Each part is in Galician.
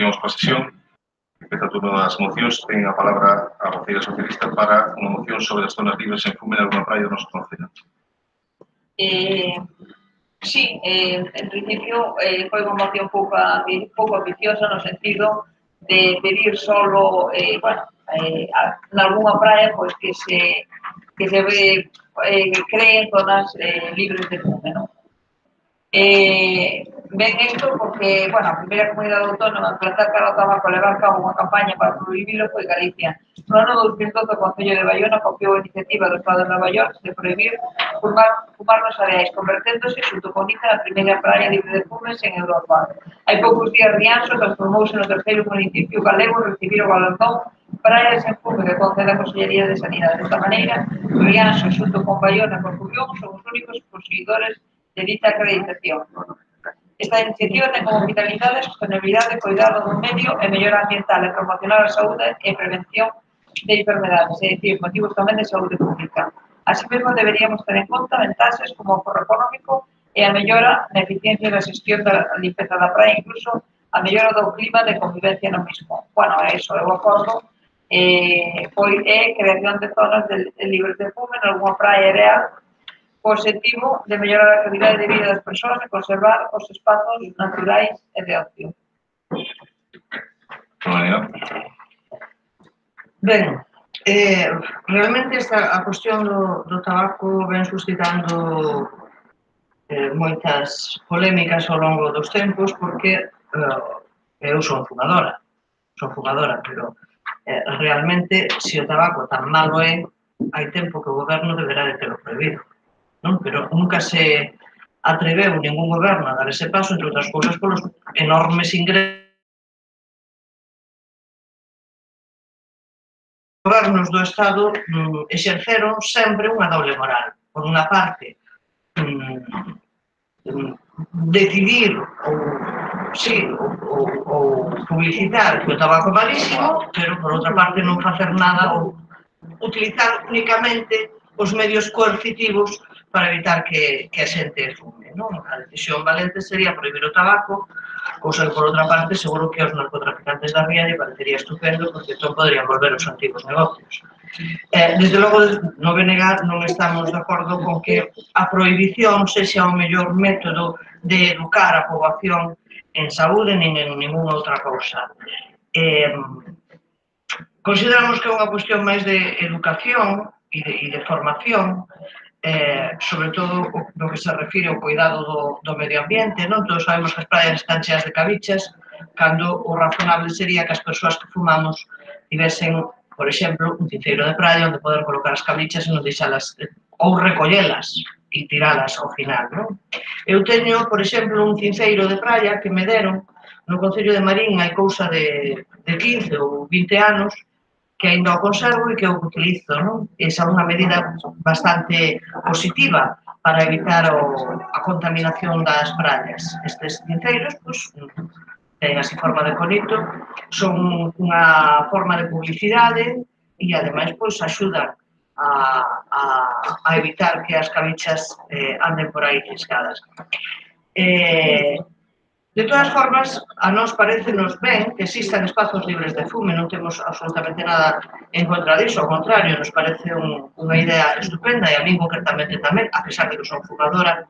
continuamos coa sesión. Empeza o turno das mocións. Ten a palabra a voceira socialista para unha moción sobre as zonas libres en fume en alguna praia do noso concello. Sí, en principio foi unha moción pouco ambiciosa no sentido de pedir solo, bueno, en algunha praia pois que se creen zonas libres de fume, non? Ven isto porque, bueno, a primeira comunidade autónoma en plantar cara ao tabaco e levar a cabo unha campaña para prohibilo foi Galicia. No ano 2012, o Concello de Baiona copiou a iniciativa do Estado de Nova York de prohibir fumar nos areais, converténdose xunto con Niza na primeira praia libre de fumes en Europa. Hai poucos días Rianxo transformouse no terceiro municipio galego en recibir o galardón Praias en fume que concede a Consellería de Sanidade. Desta maneira, Rianxo, xunto con Baiona e Corcubión, son os únicos poseidores de dita acreditación. Esta iniciativa ten como finalidade a sostenibilidade, cuidado do medio e mellora ambiental e promocionar a saúde e prevención de enfermedades, é dicir, motivos tamén de saúde pública. Así mesmo, deberíamos ter en conta ventaxes como o forro económico e a mellora na eficiencia da xestión da limpeza da praia, incluso a mellora do clima de convivencia no mismo. Bueno, eso, eu acordo, creación de zonas libres de fume en alguna praia real, co objetivo de mellorar a calidade de vida das persoas e conservar os espazos naturais e de ocio. Ben, realmente a cuestión do tabaco ven suscitando moitas polémicas ao longo dos tempos porque eu son fumadora, pero realmente, se o tabaco tan malo é, hai tempo que o goberno deberá de telo prohibido. Non? Pero nunca se atreveu ningún goberno a dar ese paso, entre outras cousas, polos enormes ingresos. Os gobernos do Estado exerceron sempre unha doble moral. Por unha parte, decidir ou publicitar que o tabaco é malísimo, pero por outra parte non facer nada ou utilizar únicamente os medios coercitivos para evitar que a xente fume. A decisión valente sería prohibir o tabaco, cousa que, por outra parte, seguro que aos narcotraficantes da ría lle parecería estupendo, porque entón poderían volver aos antigos negocios. Desde logo, no BNG non estamos de acordo con que a prohibición sexa o mellor método de educar a poboación en saúde nin en ninguna outra cousa. Consideramos que é unha cuestión máis de educación e de formación, sobre todo no que se refire ao cuidado do medio ambiente, non? Todos sabemos que as praias están cheas de cabichas, cando o razonable sería que as persoas que fumamos tivesen, por exemplo, un cinceiro de praia onde poder colocar as cabichas e non deixalas, ou recollelas e tiralas ao final, non? Eu teño, por exemplo, un cinceiro de praia que me deron no Concello de Marín hai cousa de 15 ou 20 anos, que ainda o conservo e que o utilizo, non? Esa é unha medida bastante positiva para evitar a contaminación das praias. Estes cinceiros, ten así forma de conito, son unha forma de publicidade e, ademais, axudan a evitar que as cabichas anden por aí ciscadas. De todas formas, a nós parecenos ben que existan espazos libres de fume, non temos absolutamente nada en contra disso, ao contrario, nos parece unha idea estupenda e a min concretamente tamén, a pesar de que son fumadora,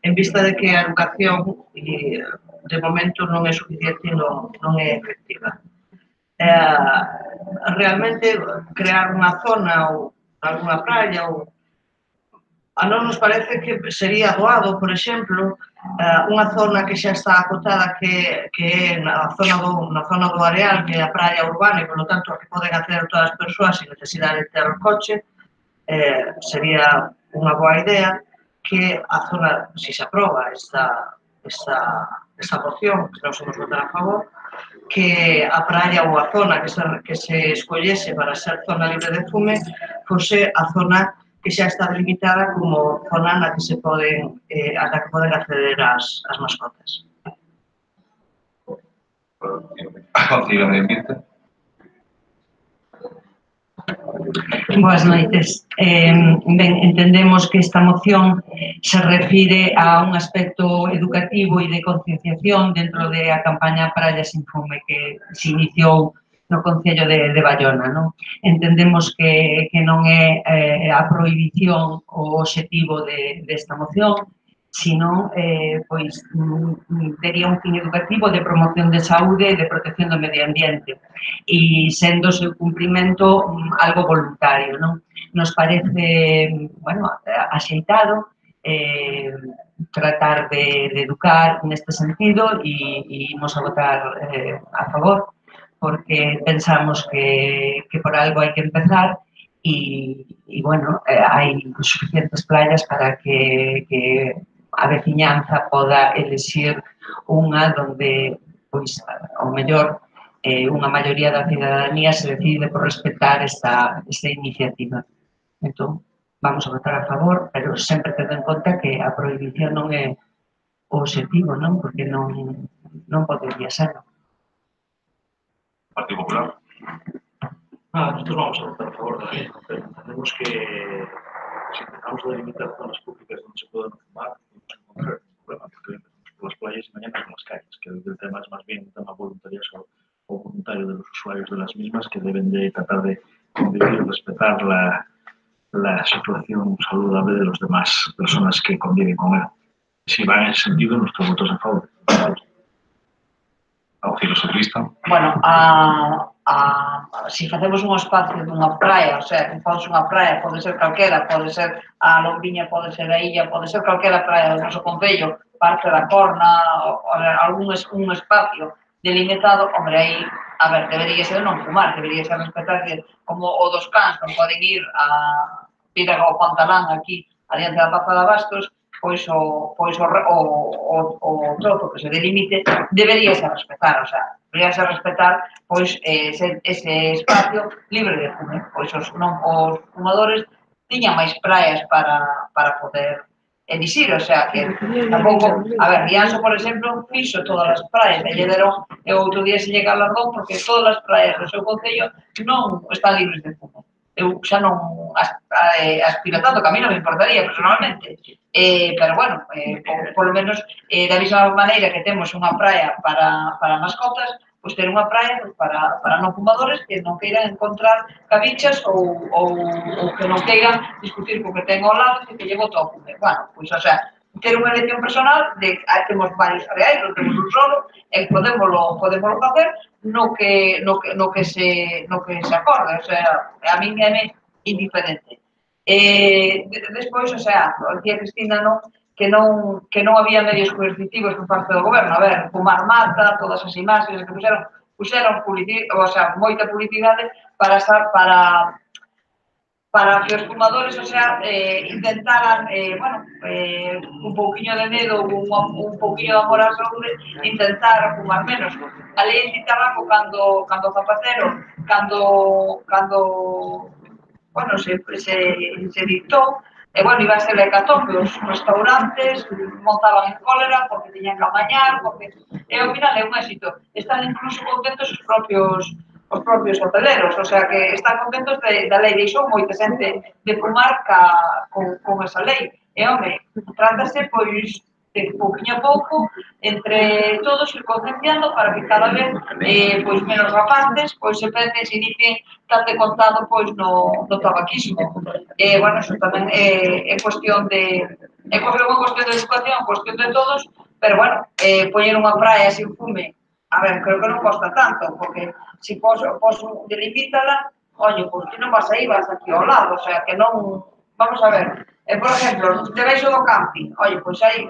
en vista de que a educación de momento non é suficiente e non é efectiva. Realmente, crear unha zona ou alguna praia ou a nós nos parece que sería doado, por exemplo, unha zona que xa está acotada que é na zona do areal, que é a praia urbana e, polo tanto, a que poden acceder todas as persoas sin necesidade de ter o coche, sería unha boa idea que a zona, se se aproba esta moción, que nós vamos votar a favor, que a praia ou a zona que se escollese para ser zona libre de fume fose a zona que xa está delimitada como zona na que se poden acceder as mascotas. A Concello de Medio Ambiente. Boas noites. Ben, entendemos que esta moción se refire a un aspecto educativo e de concienciación dentro da campaña Praia Sin Fume que se iniciou no Concello de Baiona, non? Entendemos que non é a prohibición o obxectivo desta moción, sino pois tería un fin educativo de promoción de saúde e de protección do medio ambiente e sendo o seu cumprimento algo voluntario, non? Nos parece, bueno, axeitado tratar de educar neste sentido e imos a votar a favor porque pensamos que por algo hai que empezar e bueno, hai suficientes playas para que a veciñanza poda elixir unha donde, pois, ao mellor, unha maioría da cidadanía se decide por respetar esta iniciativa. Entón, vamos a votar a favor, pero sempre tendo en conta que a prohibición non é o obxectivo, non? Porque non podería ser. Partido Popular. Nosotros vamos a votar a favor de la ley, pero entendemos que si empezamos a delimitar zonas públicas donde se puedan fumar, vamos a encontrar un problema, porque empezamos por las playas y mañana por las calles, que el tema es más bien un tema voluntario o voluntario de los usuarios de las mismas, que deben de tratar de convivir y respetar la situación saludable de las demás personas que conviven con él. Si va en ese sentido, nuestro voto es a favor. Auxilio Socialista. Bueno, se facemos un espacio dunha praia, o sea, que fose unha praia, pode ser calquera, pode ser a Lombiña, pode ser a Illa, pode ser calquera praia do noso concello, parte da Corna, algún un espacio delimitado, hombre, aí, a ver, debería ser non fumar, debería ser respetar, como o dos cans, non poden ir a Pira ao Pantalán aquí, adiante da Plaza de Bastos, pois o trozo que se delimite debería ser respetar, o sea, debería ser respetar pois ese espacio libre de fume, pois os fumadores tiñan máis praias para poder elixir, o sea, que tampouco, a ver, Rianxo, por exemplo, fixo todas as praias, e lle deron, e outro día se lle galardón porque todas as praias do seu concello non están libres de fume. Eu xa non aspiro tanto, que a mí non me importaría personalmente, pero bueno, por lo menos da mesma maneira que temos unha praia para mascotas, pois ter unha praia para non fumadores que non queiran encontrar cabichas ou que non queiran discutir co que ten ao lado e que lle bota o fume. Bueno, pois, o sea, ter unha elección personal de temos varios areais, non temos un solo, e podémoslo facer no que se acorde, o sea, a mí é indiferente. Despois, o sea, dicía Cristina, que non había medios coercitivos por parte do goberno. A ver, fumar mata, todas as imaxes que puxeron o sea, moita publicidade para que os fumadores, o sea, intentaran, bueno, un pouquiño de medo, un pouquiño de amor á saúde, intentar fumar menos. A lei citaba cando Zapatero, bueno, se dictou, e, bueno, iba a ser a hecatombe, os restaurantes montaban en cólera porque tiñan que amañar, porque, e ao final é un éxito. Están incluso contentos os propios hoteleros, o sea, que están contentos da lei, deixou moita xente de fumar con esa lei. E, home, trátase, pois, de pouquinho a pouco, entre todos, ir concienciando para que cada vez, pois, menos rapaces, pois, se inicien tan de contado, pois, no tabaquismo. Bueno, eso tamén é cuestión de educación, cuestión de todos, pero, bueno, poñer unha praia sin fume, a ver, creo que non costa tanto, porque se poso delimítala, oye, pois que non vas aí, vas aquí ao lado, o sea, que non, vamos a ver, por exemplo, debaixo do camping, oye, pois hai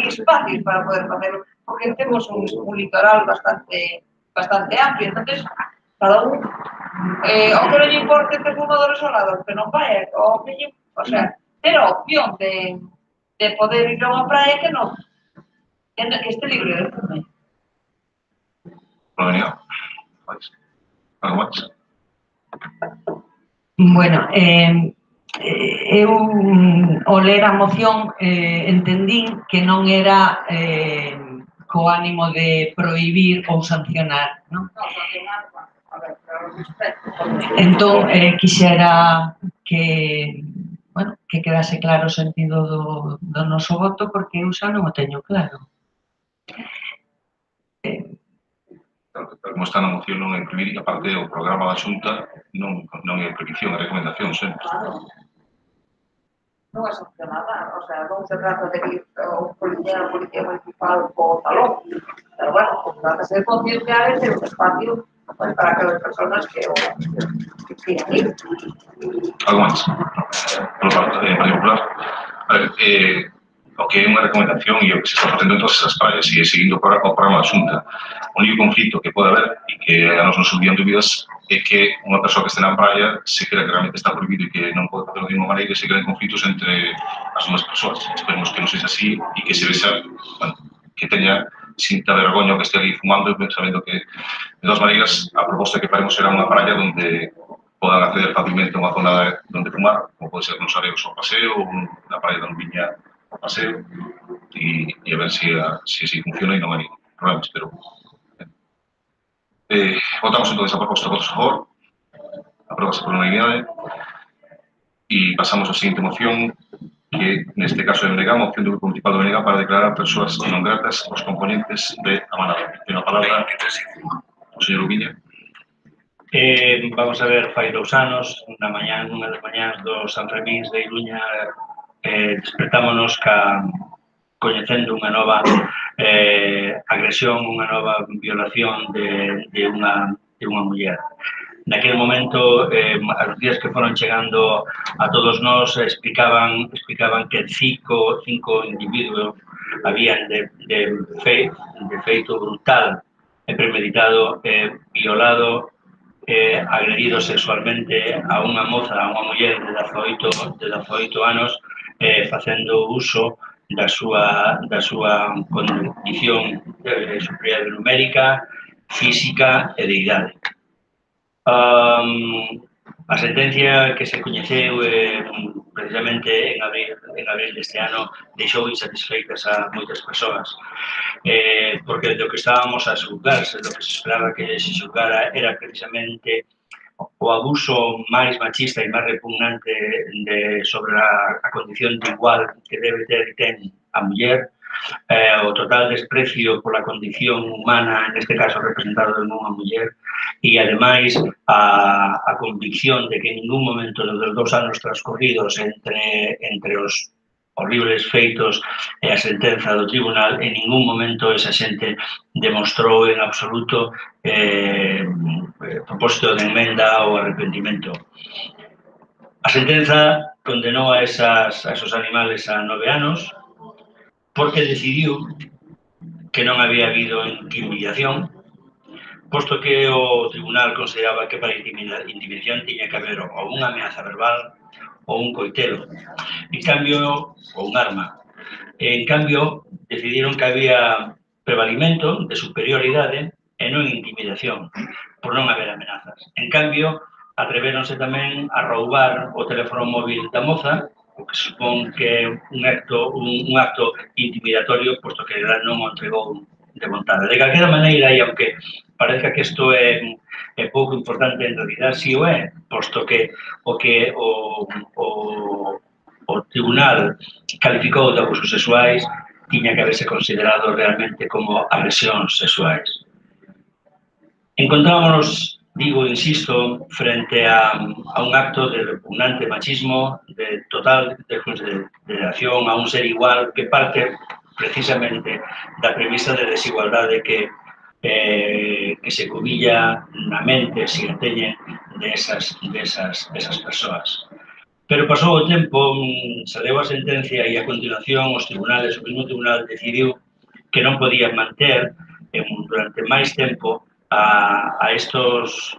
espacios para poder facelo, porque temos un litoral bastante amplio, entonces, cada un, ao que non lle importe ter fumadores ao lado, que non vai, o sea, ter a opción de poder ir a unha praia que non, que este libre de fume. Algo máis? Bueno, eu ao ler a moción entendín que non era co ánimo de prohibir ou sancionar, non? Entón, quixera que, bueno, que quedase claro o sentido do noso voto, porque eu xa non o teño claro. Como está na moción non é prohibir, aparte o programa da Xunta non é prohibición, é recomendación sempre. Non é sancionada, o sea, non se trata de ir o policía municipal co talón, pero bueno, trata de concienciar ese espacio para aquelas personas que quieran ir. Algo máis? Por parte de Partido Popular. A ver, o que é unha recomendación e o que se está facendo en todas esas praias e seguindo o programa da Xunta. O único conflito que pode haber e que a nos non subían dúbidas é que unha persoa que este na praia se crea que realmente está prohibido e que non pode facerlo de unha maneira e se crean conflitos entre as dúas persoas. Esperemos que non sexa así e que se vexa, bueno, que teña sinta vergoña o que este ali fumando, sabendo que, de todas maneiras, a proposta que faremos será unha praia onde podan acceder facilmente a unha zona onde fumar, como pode ser nos areos ao paseo ou na praia da Lubiña ao paseo, e a ver se así funciona e non hai problemas, pero votamos entón esa proposta, votos a favor, apróbase por unanimidade, e pasamos á seguinte moción, que neste caso é BNG, a moción do Grupo Municipal do BNG para declarar persoas non gratas os componentes de a manada. Ten a palabra o señor Ubiña. Vamos a ver, fai 2 anos, unha das mañás dos Sanfermíns de Iruña, despertámonos coñecendo unha nova agresión, unha nova violación de unha muller. Naquele momento, as días que foron chegando a todos nós explicaban que cinco individuos habían de feito brutal e premeditado violado agredido sexualmente a unha moza, a unha muller de 18 anos, facendo uso da súa condición de superioridade numérica, física e de idade. A sentencia que se coñeceu precisamente en abril deste ano deixou insatisfeitas a moitas persoas, porque do que estábamos a xulgar, do que se esperaba que se xulgara era precisamente o abuso máis machista e máis repugnante sobre a condición de igual que debe ter e ten a muller, o total desprecio pola condición humana, neste caso representado en unha muller, e ademais a convicción de que en ningún momento dos 2 anos transcorridos entre os horribles feitos e a sentenza do tribunal, en ningún momento esa xente demostrou en absoluto propósito de enmenda ou arrepentimento. A sentenza condenou a esos animales a 9 anos porque decidiu que non había habido intimidación, posto que o tribunal consideraba que para intimidación tiña que haber ou unha ameaza verbal ou un coitelo, ou un arma. En cambio, decidiron que había prevalimento de superioridade e non intimidación, por non haber amenazas. En cambio, atreveronse tamén a roubar o teléfono móvil da moza, o que supón que é un acto intimidatorio, posto que non o entregou de vontade. De calquera maneira, e aunque parezca que isto é pouco importante, en realidad si o é, posto que o tribunal calificou de abusos sexuais tiña que haberse considerado realmente como agresións sexuais. Encontrámonos, digo, insisto, frente a un acto de repugnante machismo, de total desconsideración a un ser igual que parte precisamente da premisa de desigualdade que se cubilla na mente, se a teñen, de esas persoas. Pero pasou o tempo, saleu a sentencia e a continuación o mesmo tribunal decidiu que non podían manter durante máis tempo a estos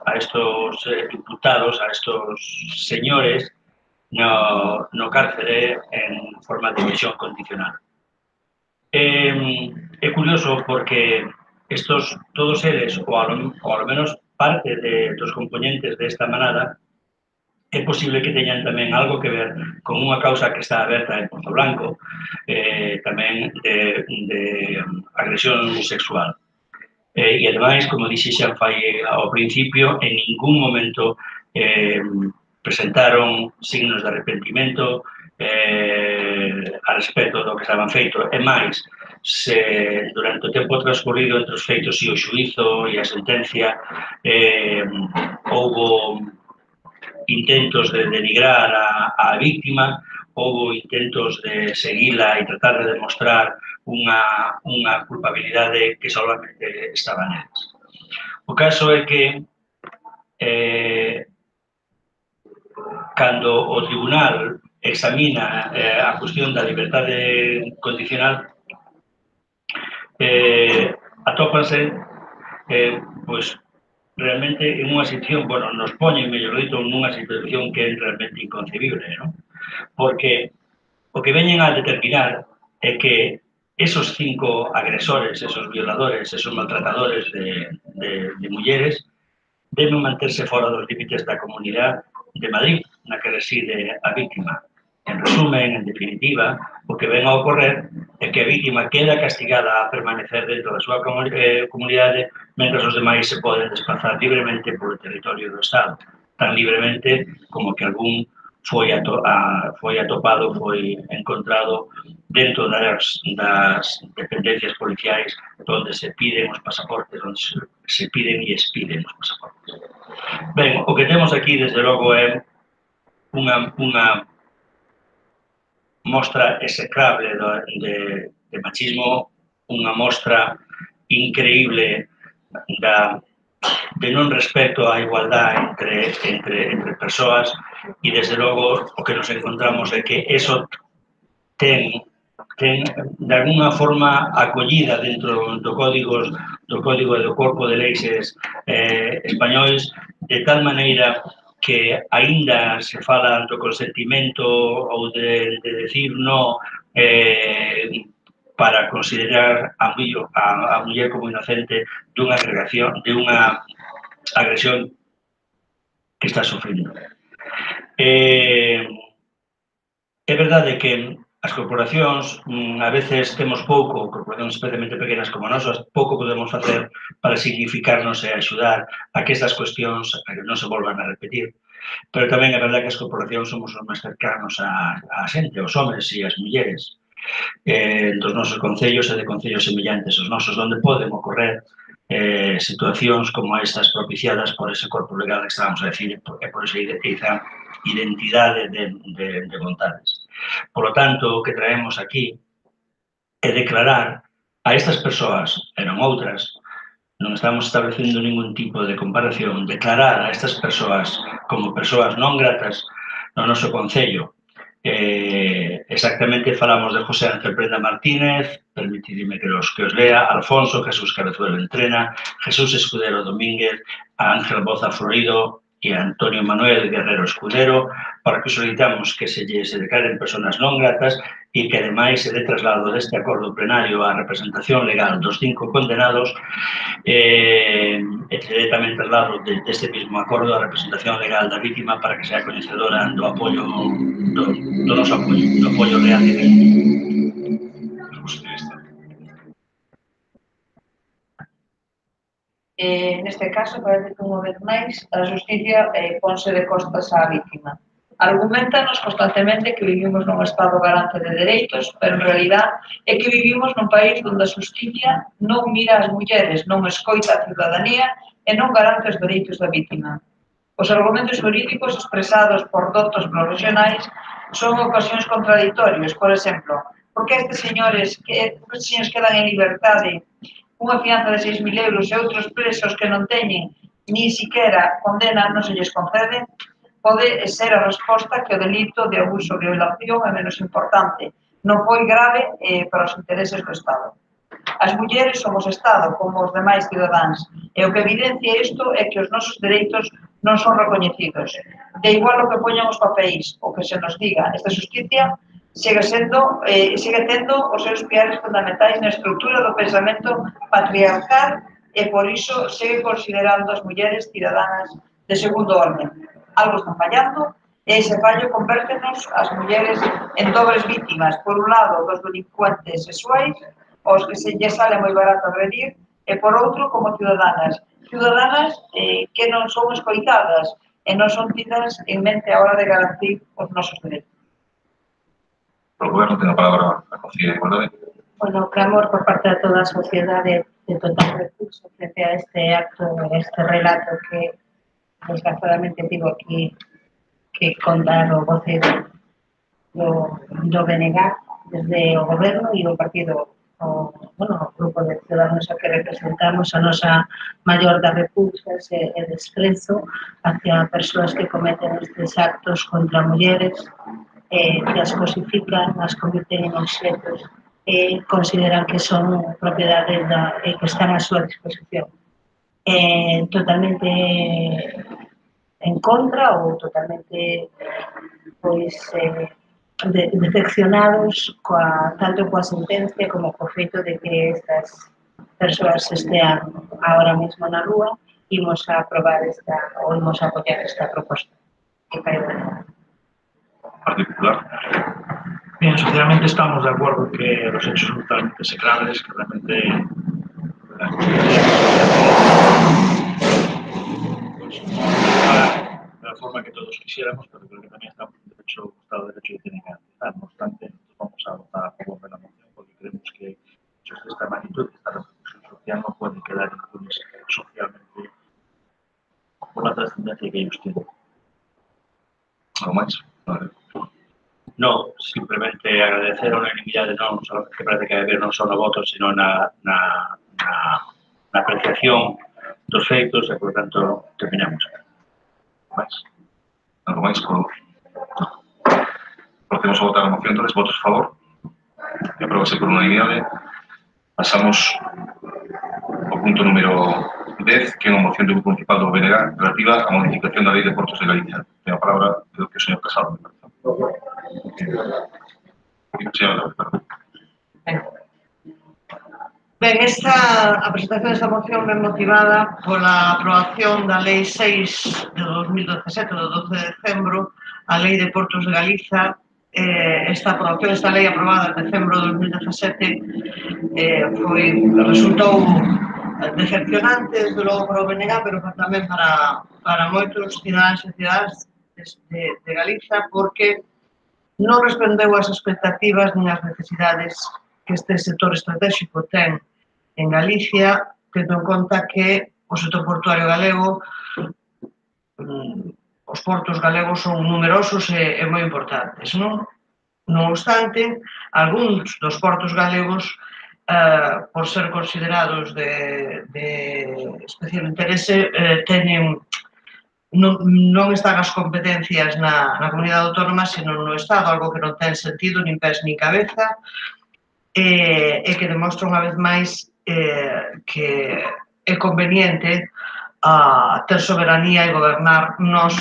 imputados, a estos señores no cárcere en forma de prisión condicional. É curioso porque todos eles, ou ao menos parte dos componentes desta manada, é posible que teñan tamén algo que ver con unha causa que está aberta en Pozo Blanco, tamén de agresión sexual. E, ademais, como dixe xa fai ao principio, en ningún momento presentaron signos de arrepentimento a respecto do que estaban feito. E máis, se durante o tempo transcorrido entre os feitos e o xuízo e a sentencia houbo intentos de denigrar a víctima, houve intentos de seguila e tratar de demostrar unha culpabilidade que solamente estaba neles. O caso é que cando o tribunal examina a cuestión da liberdade condicional, atópanse pois, realmente en unha situación, bueno, nos poñen, mellor dito, nunha situación que é realmente inconcebible, non? Porque o que veñen a determinar é que esos 5 agresores, esos violadores, esos maltratadores de mulleres deben manterse fora dos límites da Comunidade de Madrid, na que reside a víctima. En resumen, en definitiva, o que ven a ocorrer é que a víctima queda castigada a permanecer dentro da súa comunidade, mentre os demais se poden desplazar libremente polo territorio do Estado, tan libremente como que algún foi atopado, foi encontrado dentro das dependencias policiais onde se piden os pasaportes, onde se piden e expiden os pasaportes. Ben, o que temos aquí, desde logo, é unha mostra execrable de machismo, unha mostra increíble de non respeto á igualdade entre persoas e, desde logo, o que nos encontramos é que eso ten de alguna forma acollida dentro do código e do corpo de leis españois, de tal maneira que aínda se fala do consentimento ou de decir no para considerar a muller como inocente dunha agresión que está sofrendo. É verdade que as corporacións, a veces temos pouco, corporacións especialmente pequenas como nosas, pouco podemos facer para significarnos e axudar a que estas cuestións non se volvan a repetir. Pero tamén é verdade que as corporacións somos os máis cercanos á xente, aos homens e ás mulleres, dos nosos concellos e de concellos semellantes, os nosos, onde poden ocorrer situacións como estas propiciadas por ese corpo legal que estábamos a decir, e por esa identidade de vontades. Por lo tanto, o que traemos aquí é declarar a estas persoas, e non outras, non estamos establecendo ningún tipo de comparación, declarar a estas persoas como persoas non gratas no noso concello. Exactamente falamos de José Ángel Prenda Martínez, permitidme que os lea, Alfonso Jesús Cabezuelo Entrena, Jesús Escudero Domínguez, Ángel Boza Florido e Antonio Manuel Guerrero Escudero, para que solicitamos que se declaren persoas non gratas e que, ademais, se dé traslado deste acordo plenario á representación legal dos 5 condenados e se dé tamén traslado deste mesmo acordo á representación legal da vítima para que sea coñecedora do apoio do noso apoio, do apoio real e real. Neste caso, parece que unha vez máis a justicia ponse de costas á vítima. Argumentanos constantemente que vivimos nun Estado garante de dereitos, pero en realidad é que vivimos nun país onde a justicia non mira as mulleres, non escoita a ciudadanía e non garante os dereitos da vítima. Os argumentos jurídicos expresados por dotos profesionais son ocasións contradictorios. Por exemplo, por que estes señores quedan en liberdade unha fianza de 6.000 euros e outros presos que non teñen ni siquiera condena non se lles concede? Pode ser a resposta que o delito de abuso ou violación é menos importante, non foi grave para os intereses do Estado. As mulleres somos Estado, como os demais cidadáns, e o que evidencia isto é que os nosos dereitos non son recoñecidos. De igual o que poñan os papéis, o que se nos diga, esta justicia sigue tendo os seus piares fundamentais na estrutura do pensamento patriarcal e, por iso, segue considerando as mulleres ciudadanas de segundo orden. Algo están fallando e ese fallo convértenos as mulleres en dobres vítimas, por un lado, dos delincuentes sexuais, aos que se lle sale moi barato agredir, e por outro como ciudadanas que non son escoitadas e non son tidas en mente a hora de garantir os nosos dereitos. Por o Goberno ten a palabra a Conselleira de Igualdade. Bueno, clamor por parte de toda a sociedade de total recurso frente a este acto, este relato que desgraciadamente tivo aquí que contar o voceiro do BNG desde o Goberno e o partido, o grupo de ciudadanos a que representamos a nosa maior das repulsas e desprezo hacia persoas que cometen estes actos contra mulleres, que as cosifican, as convirten en obxetos e consideran que son propiedade e que están á súa disposición. Totalmente en contra ou totalmente decepcionados tanto coa sentencia como co feito de que estas persoas estean ahora mesmo na rúa. Imos a aprobar ou imos a apoiar esta proposta que cae de Partido Popular. Bien, socialmente estamos de acuerdo que los hechos son totalmente execrables, que realmente de la forma que todos quisiéramos, pero creo que también estamos en derecho, Estado de Derecho que tienen que garantizar. No obstante, nosotros vamos a votar a favor de la moción porque creemos que hechos de esta magnitud, esta repercusión social, no pueden quedar impunes socialmente por la trascendencia que ellos tienen. Algo máis? No, simplemente agradecer a unanimidade non só que parece que haber non só no voto, sino na apreciación dos feitos e, por tanto, terminamos. Máis? Algo máis? Procedemos a votar a moción, entonces, votos a favor. Que aprobase por unanimidade. Pasamos ao punto número 10, que é unha moción do Grupo Municipal do BNG relativa á modificación da Lei de Portos de Galicia. Ten a palabra, creo que o señor Casado, me parece. Ben, a presentación desta moción é motivada pola aprobación da Lei 6 de 2017, do 12 de decembro, a Lei de Portos de Galiza. Esta lei aprobada en decembro de 2017 resultou decepcionante, desde logo, para o BNG, pero tamén para moitos cidadáns e cidadás de Galiza, porque non respondeu ás expectativas nin ás necesidades que este sector estratégico ten en Galicia, tendo en conta que o sector portuario galego, os portos galegos son numerosos e moi importantes, non? Non obstante, algúns dos portos galegos, por ser considerados de especial interese, non están as competencias na comunidade autónoma, senón no Estado, algo que non ten sentido, nin pés nin cabeza, e que demostra unha vez máis que é conveniente ter soberanía e gobernar nós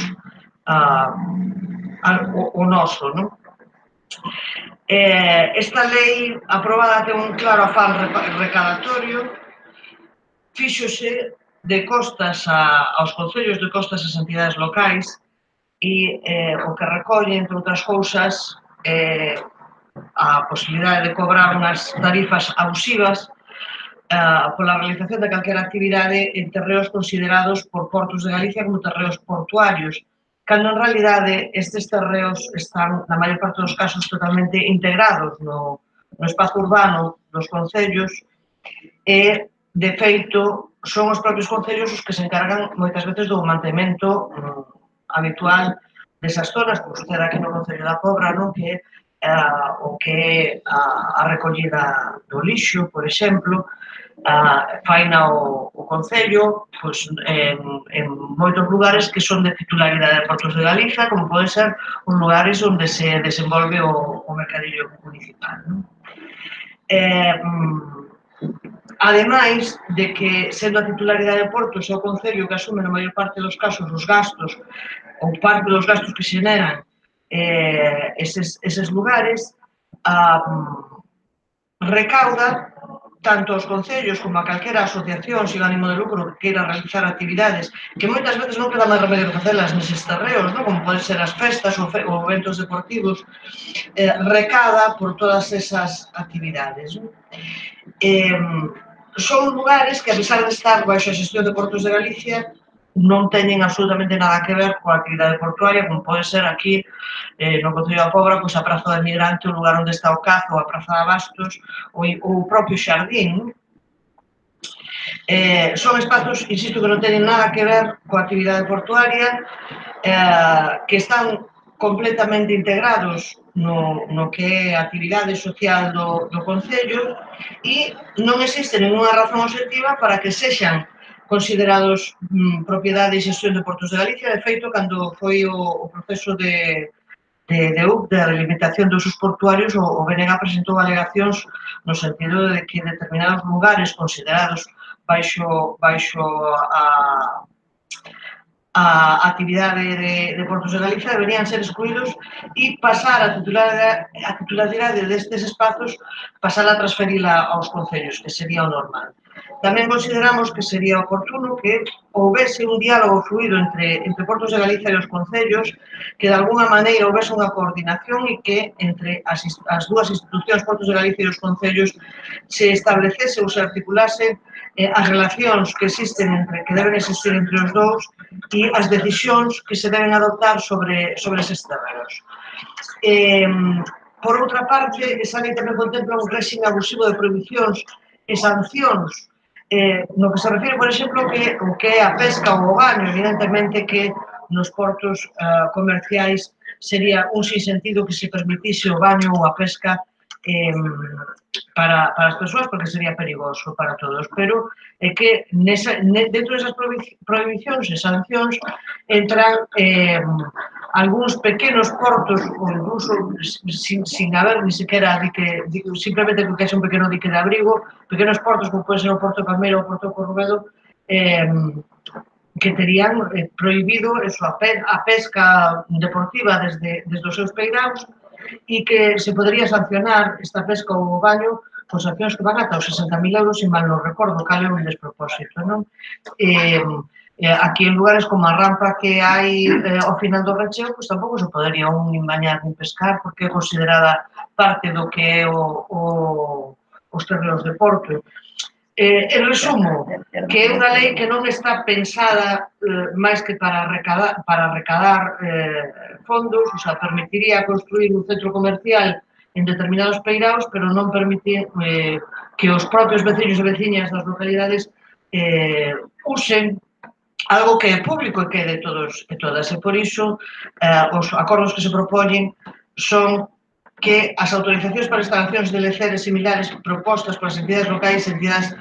o noso, non? Esta lei aprobada ten un claro afán recadatorio, fíxose de costas aos concellos de costas e entidades locais e o que recolle, entre outras cousas, a posibilidade de cobrar unhas tarifas abusivas pola realización de calquera actividade en terreos considerados por Portos de Galicia como terreos portuarios, cando en realidade estes terreos están, na maior parte dos casos, totalmente integrados no espazo urbano dos concellos e, de feito, son os propios concellos os que se encargan moitas veces do mantemento habitual desas zonas, como sucede aquí no Concello da Pobra, que o que é a recollida do lixo, por exemplo, faina o Concello en moitos lugares que son de titularidade de Portos de Galiza, como poden ser os lugares onde se desenvolve o mercadillo municipal. Ademais de que, sendo a titularidade de Portos, é o Concello que asume na maior parte dos casos os gastos ou parte dos gastos que xeneran eses lugares, recauda tanto aos concellos como a calquera asociación sin ánimo de lucro que queira realizar actividades que moitas veces non queda máis remedio que facelas neses terreos, como poden ser as festas ou eventos deportivos, recada por todas esas actividades. son lugares que, a pesar de estar baixo a xestión de Portos de Galicia, non teñen absolutamente nada que ver coa actividade portuaria, como pode ser aquí no Concello da Pobra, pois a Praza do Emigrante, o lugar onde está o Cazo, a Praza de Abastos, ou o propio Xardín. Son espazos, insisto, que non teñen nada que ver coa actividade portuaria, que están completamente integrados no que é a actividade social do Concello e non existe ninguna razón obxectiva para que sexan considerados propiedade e xestión de Portos de Galicia. De feito, cando foi o proceso de delimitación dos usos portuarios, o BNG presentou alegacións no sentido de que determinados lugares considerados baixo a actividade de Portos de Galicia deberían ser excluídos e pasar a titularidade destes espazos, pasar a transferila aos concellos, que sería o normal. Tamén consideramos que sería oportuno que houvese un diálogo fluido entre Portos de Galicia e os concellos, que de alguna maneira houvese unha coordinación e que entre as dúas institucións, Portos de Galicia e os concellos, se establecese ou se articulase as relacións que deben existir entre os dous e as decisións que se deben adoptar sobre eses terrenos. Por outra parte, esa lei tamén contempla un réxime abusivo de prohibicións e sancións no que se refire, por exemplo, o que é a pesca ou o baño. Evidentemente que nos portos comerciais sería un sinsentido que se permitise o baño ou a pesca para as persoas, porque sería perigoso para todos, pero é que dentro desas prohibicións e sancións entran algúns pequenos portos, ou incluso sin haber ni siquiera simplemente que é un pequeno dique de abrigo, pequenos portos como pode ser o Porto Palmeira ou o Porto Corrubedo, que terían prohibido a pesca deportiva desde os seus peiraos e que se podría sancionar esta pesca ou o baño con sancións que van ata os 60.000 euros, se mal non recordo, cal é un despropósito, non? Aquí en lugares como a rampa que hai ao final do Recheo, pois tampouco se podería nin bañar nin pescar, porque é considerada parte do que é os terrenos de porto. En resumo, que é unha lei que non está pensada máis que para recadar fondos, o sea, permitiría construir un centro comercial en determinados peiraos, pero non permitir que os propios veciños e veciñas das localidades usen algo que é público e que é de todos e todas. E por iso, os acordos que se propoñen son que as autorizacións para instalacións de leceres similares propostas polas entidades locais e entidades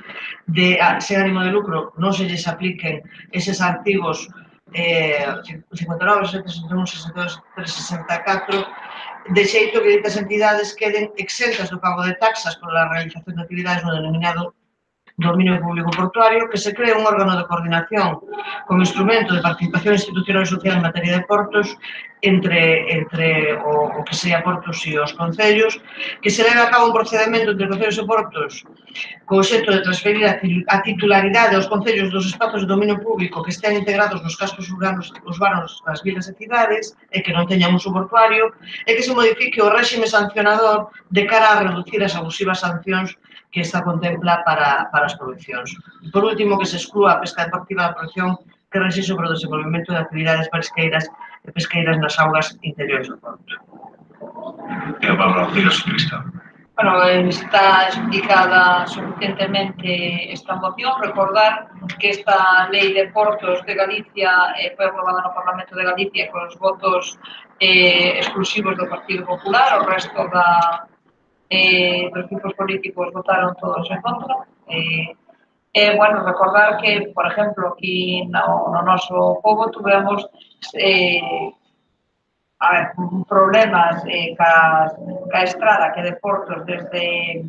sen ánimo de lucro non se lles apliquen eses artigos 59, 61, 62, 364, de xeito que ditas entidades queden exentas do pago de taxas pola realización de actividades no denominado dominio público portuario, que se cree un órgano de coordinación como instrumento de participación institucional e social en materia de portos entre o que sería portos e os concellos, que se leve a cabo un procedimento entre concellos e portos co obxecto de transferir a titularidade aos concellos dos espazos de dominio público que estean integrados nos cascos urbanos das vilas e cidades e que non teñan uso portuario, e que se modifique o réxime sancionador de cara a reducir as abusivas sancións que esta contempla para as prohibicións. E, por último, que se exclúa a pesca deportiva da prohibición que rexe sobre o desenvolvemento de actividades pesqueiras e pesqueiras nas augas interiores do porto. E a valoración socialista. Bueno, está explicada suficientemente esta moción. Recordar que esta lei de portos de Galicia foi aprobada no Parlamento de Galicia con os votos exclusivos do Partido Popular, o resto dos grupos políticos votaron todos en contra. Bueno, recordar que, por exemplo, aquí no noso pobo tuvemos problemas ca estrada que de portos desde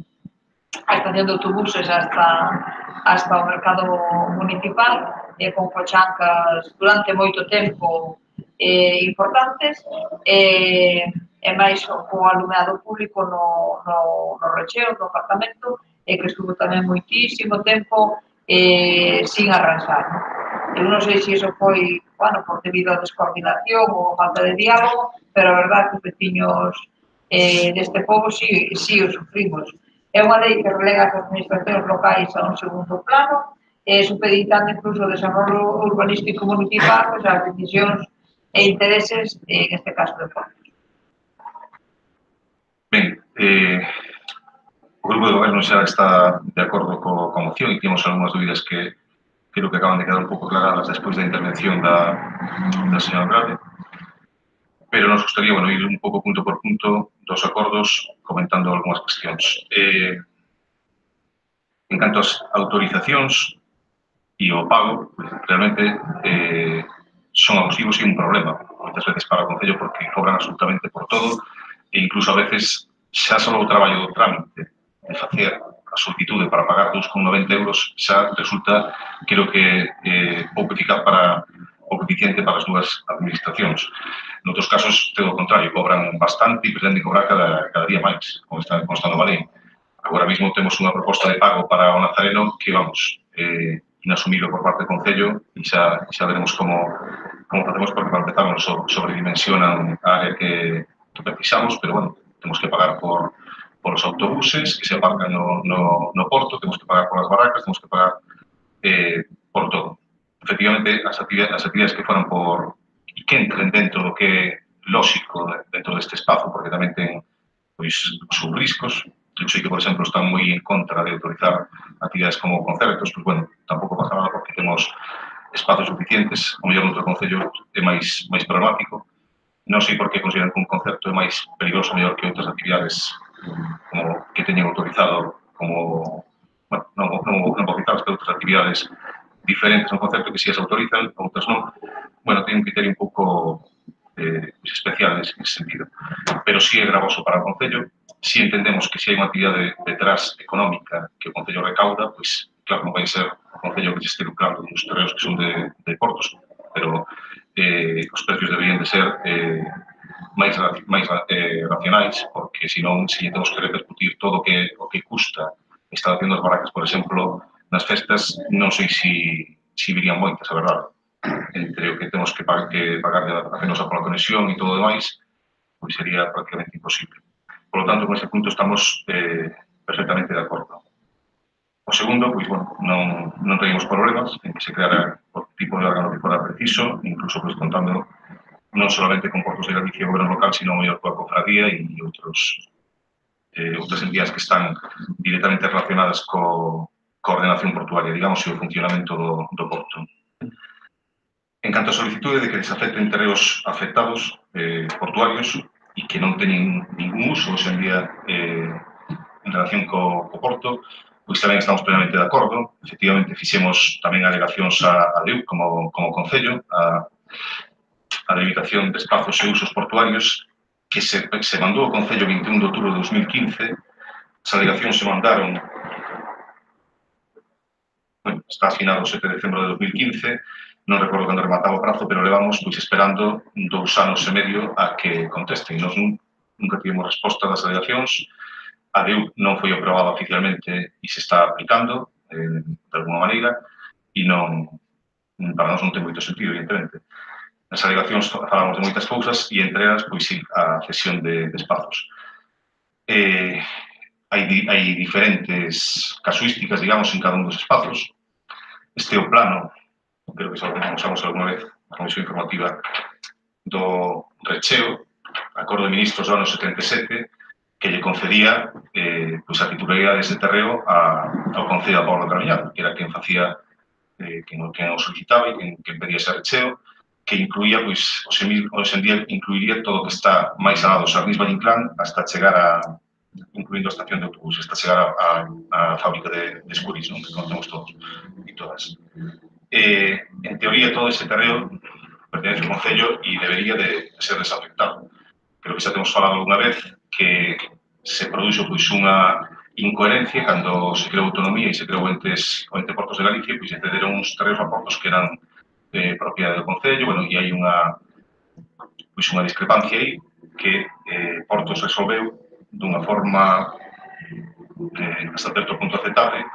a estación de autobuses hasta o mercado municipal, con cochancas durante moito tempo importantes, e máis co alumeado público no Recheo, no apartamento, que estuvo tamén moitísimo tempo sin arranxar. Eu non sei se iso foi, bueno, por debido a descoordinación ou falta de diálogo, pero a verdade que os veciños deste pobo sí o sufrimos. É unha lei que relega as administracións locais a un segundo plano, supeditando incluso o desarrollo urbanístico municipal, pois as decisións e intereses, en este caso, de Portos. Ben, o grupo de goberno xa está de acordo coa moción e temos algunhas dúbidas que creo que acaban de quedar un pouco aclaradas despois da intervención da señora Brade, pero nos gustaría, bueno, ir un pouco punto por punto dos acordos comentando algunhas cuestións. En canto ás autorizacións e o pago, pues, realmente son abusivos e un problema moitas veces para o Concello porque cobran absolutamente por todo e incluso a veces xa só o traballo do trámite de facer a solicitude para pagar 2,90 euros xa resulta, creo que, pouco eficaz pouco eficiente para as dúas administracións. Noutros casos, todo o contrario, cobran bastante e pretenden cobrar cada día máis, como está constando Valén. Agora mesmo temos unha proposta de pago para o Nazareno que, vamos, inasumido por parte do Concello e xa veremos como facemos porque para empezar nos sobredimensionan a área que precisamos, pero bueno, temos que pagar por os autobuses que se aparcan no porto, temos que pagar por as barracas, temos que pagar por todo. Efectivamente, as actividades que foran por e que entren dentro do que é lóxico dentro deste espazo, porque tamén ten pois os riscos. Eu sei que, por exemplo, están moi en contra de autorizar actividades como concertos, pois, bueno, tampouco pasa nada porque temos espazos suficientes. O mellor noutro concello é máis problemático. Non sei por que consideran que un concerto é máis peligroso mellor que outras actividades como que teñen autorizado como, bueno, non vou citar que outras actividades diferentes no concerto que si as autorizan, outras non. Bueno, ten un criterio un pouco especial nese sentido. Pero si é gravoso para o Concello, si entendemos que si hai unha actividade detrás económica que o Concello recauda, pois, claro, non vai ser o Concello que se este lucrando uns terreos que son de portos, pero os precios deberían de ser máis racionais, porque senón, se temos que repercutir todo o que custa a instalación das barracas, por exemplo, nas festas, non sei se virían moitas, a verdade. Entre o que temos que pagar a nosa pola conexión e todo o demais, pois sería prácticamente imposible. Por lo tanto, con ese punto estamos perfectamente de acordo. O segundo, pois, bueno, non teníamos problemas en que se creara o tipo de órgano que fora preciso, incluso pois contando non solamente con Portos de Galicia e o goberno local, sino mellor coa cofradía e outras entidades que están directamente relacionadas coa ordenación portuaria, digamos, e o funcionamento do porto. En canto a solicitude de que desafecten terreos afectados portuarios e que non teñen ningún uso hoxe en día en relación co porto, pois tamén estamos plenamente de acordo. Efectivamente, fixemos tamén alegacións a DEU como Concello, a delimitación de espazos e usos portuarios que se mandou ao Concello 21 de outubro de 2015. As alegacións se mandaron, bueno, está afinado o 7 de decembro de 2015, non recordo cando remataba o prazo, pero levamos pois esperando 2 anos e medio a que contesten. Nos nunca tivemos resposta das alegacións. A DEU non foi aprobada oficialmente e se está aplicando de alguma maneira e para nós non ten moito sentido, evidentemente. Nas alegacións falamos de moitas cousas e entre elas, pois sí, a cesión de espazos. Hai diferentes casuísticas, digamos, en cada un dos espazos. Este é o plano, creo que xa usamos alguna vez na comisión informativa do recheo, acordo de ministros do ano 77, que lle concedía pois a titularidade deste terreo ao Concello da Póvoa de Carballiñal, que era quen facía, quen o solicitaba e quen pedía ese recheo, que incluía, pois, hoxe en día incluiría todo o que está máis alá do Sarnís Vallinclán hasta chegar incluindo a estación de autobús, hasta chegar á fábrica de escurís, non? Que conocemos todos e todas. En teoría, todo ese terreo pertence ao Concello e debería de ser desafectado. Creo que xa temos falado alguna vez que se produxo pois unha incoherencia cando se creou autonomía e se creou o ente Portos de Galicia, pois se cederon uns terreos a Portos que eran propiedade do Concello, bueno, e hai unha discrepancia aí que Portos resolveu dunha forma hasta certo punto aceptable,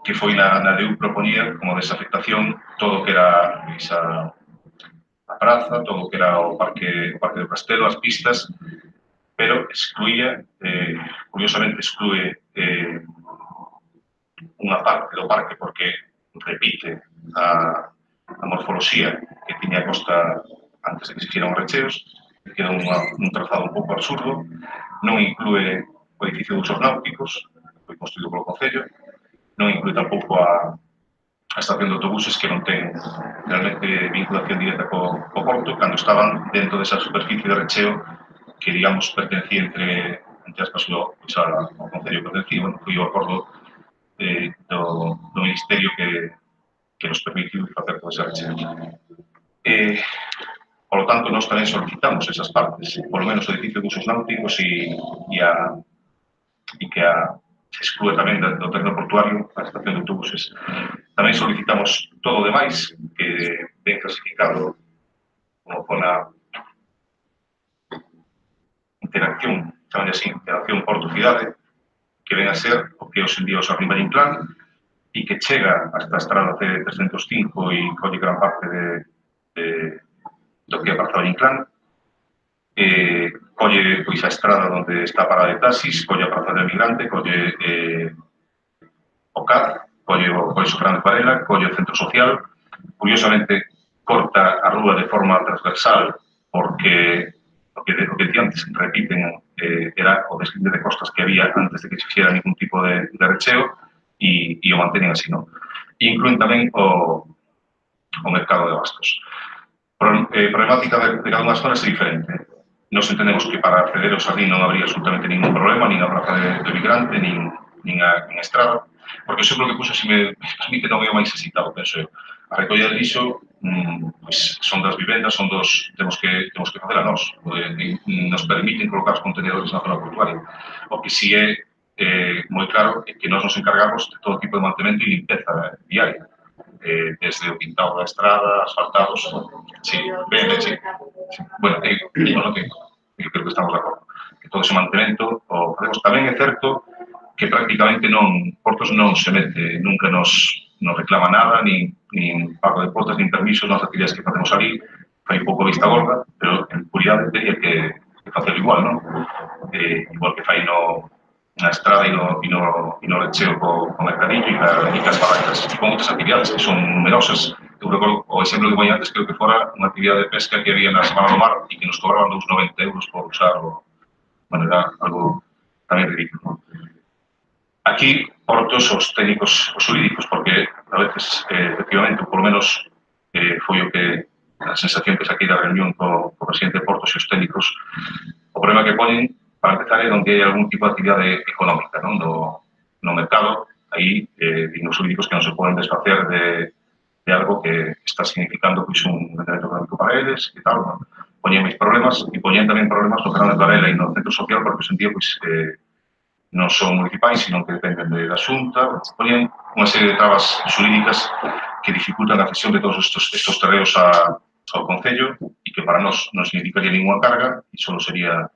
que foi na DEU propoñer como desafectación todo o que era a praza, todo o que era o Parque do Castelo, as pistas, pero excluía, curiosamente exclúe unha parte do parque porque repite a morfoloxía que tiña a costa antes de que se fixeran os recheos, queda un trazado un pouco absurdo, non inclúe o edificio de usos náuticos, foi construído polo Concello, non inclúe tampouco a estación de autobuses que non ten realmente vinculación directa co porto, cando estaban dentro desa superficie de recheo que, digamos, pertencía entre aspas, ao Concello pertencía, bueno, foi o acordo do Ministerio que nos permitiu facer todo ese recheo. Por lo tanto, nós tamén solicitamos esas partes, polo menos o edificio de usos náuticos e que se exclúe tamén do terreno portuario a estación de autobuses. Tamén solicitamos todo o demais que ven clasificado como zona interacción, chaman así, interacción porto-cidade, que ven a ser o que os envía o Sardín Valle Inclán e que chega hasta a estrada C305 e colle gran parte do que é a Praza Valle Inclán, colle pois, a estrada onde está a parada de taxis, colle a Praza del Migrante, colle o CAD, colle o Soprano de Varela, colle o Centro Social. Curiosamente, corta a rúa de forma transversal porque o que decía antes, repiten, era o deslinde de costas que había antes de que se fixera ningún tipo de recheo e o mantenen así, non? E incluen tamén o mercado de abastos. Problemática de cada unha das zonas é diferente. Nos entendemos que para acceder ao Sardín non habría absolutamente ningún problema, nin a Praza de Migrante, nin a estrada, porque o que puxo, se me permite, non é o máis excitado, penso eu. A recolla de lixo son das vivendas, son dos temos que facer a nós. Nos permiten colocar os contenedores na zona portuaria. O que si é moi claro é que nós nos encargamos de todo tipo de mantemento e limpeza diaria. Desde o pintado da estrada, asfaltados, sí, ben, sí. Bueno, eu creo que estamos de acordo. Que todo ese mantemento o facemos. Tamén é certo que prácticamente Portos non se mete, nunca nos reclama nada, nin pago de portas, nin permisos nas actividades que facemos ali, fai un pouco vista gorda, pero en puridade teria que facer igual, non? Igual que fai na estrada e no recheo co mercadillo e cas barracas, e con outras actividades que son numerosas. Eu recordo o exemplo que foi antes, creo que fora unha actividade de pesca que había na Semana do Mar e que nos cobraban uns 90 euros por usar bueno, era algo tamén ridículo, non? Aquí, Portos, os técnicos, os jurídicos, porque a veces, efectivamente, polo menos foi a sensación que saquei da reunión co presidente de Portos e os técnicos, o problema que poñen, para empezar, é onde hai algún tipo de actividade económica, non? No mercado, aí, dignos jurídicos que non se poden desfacer de algo que está significando pois, un rendimento económico para eles e tal, non? Poñen máis problemas e poñen tamén problemas no Fernández Varela e no Centro Social porque sentia pois, non son municipais, sino que dependen da Xunta, poñen unha serie de trabas xurídicas que dificultan a cesión de todos estos terreos ao Concello e que para nós non significaría ninguna carga e só sería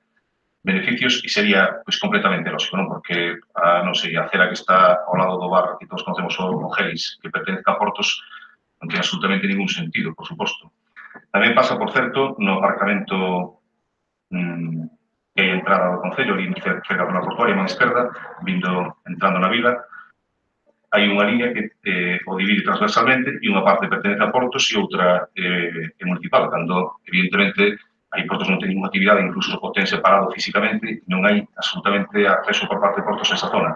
beneficios e sería pois, completamente lógico, non? Porque non sei, a acera que está ao lado do bar que todos conocemos o Gelis, que pertence a Portos, non ten absolutamente ningún sentido, por suposto. Tamén pasa, por certo, no aparcamento que hai entrada do Concello, ali cerca da portuaria, a man esquerda, entrando na vila, hai unha liña que o divide transversalmente e unha parte pertence a Portos e outra é municipal, cando, evidentemente, aí Portos non ten ninguna actividade, incluso o ten separado físicamente, non hai absolutamente acceso por parte de Portos a esa zona.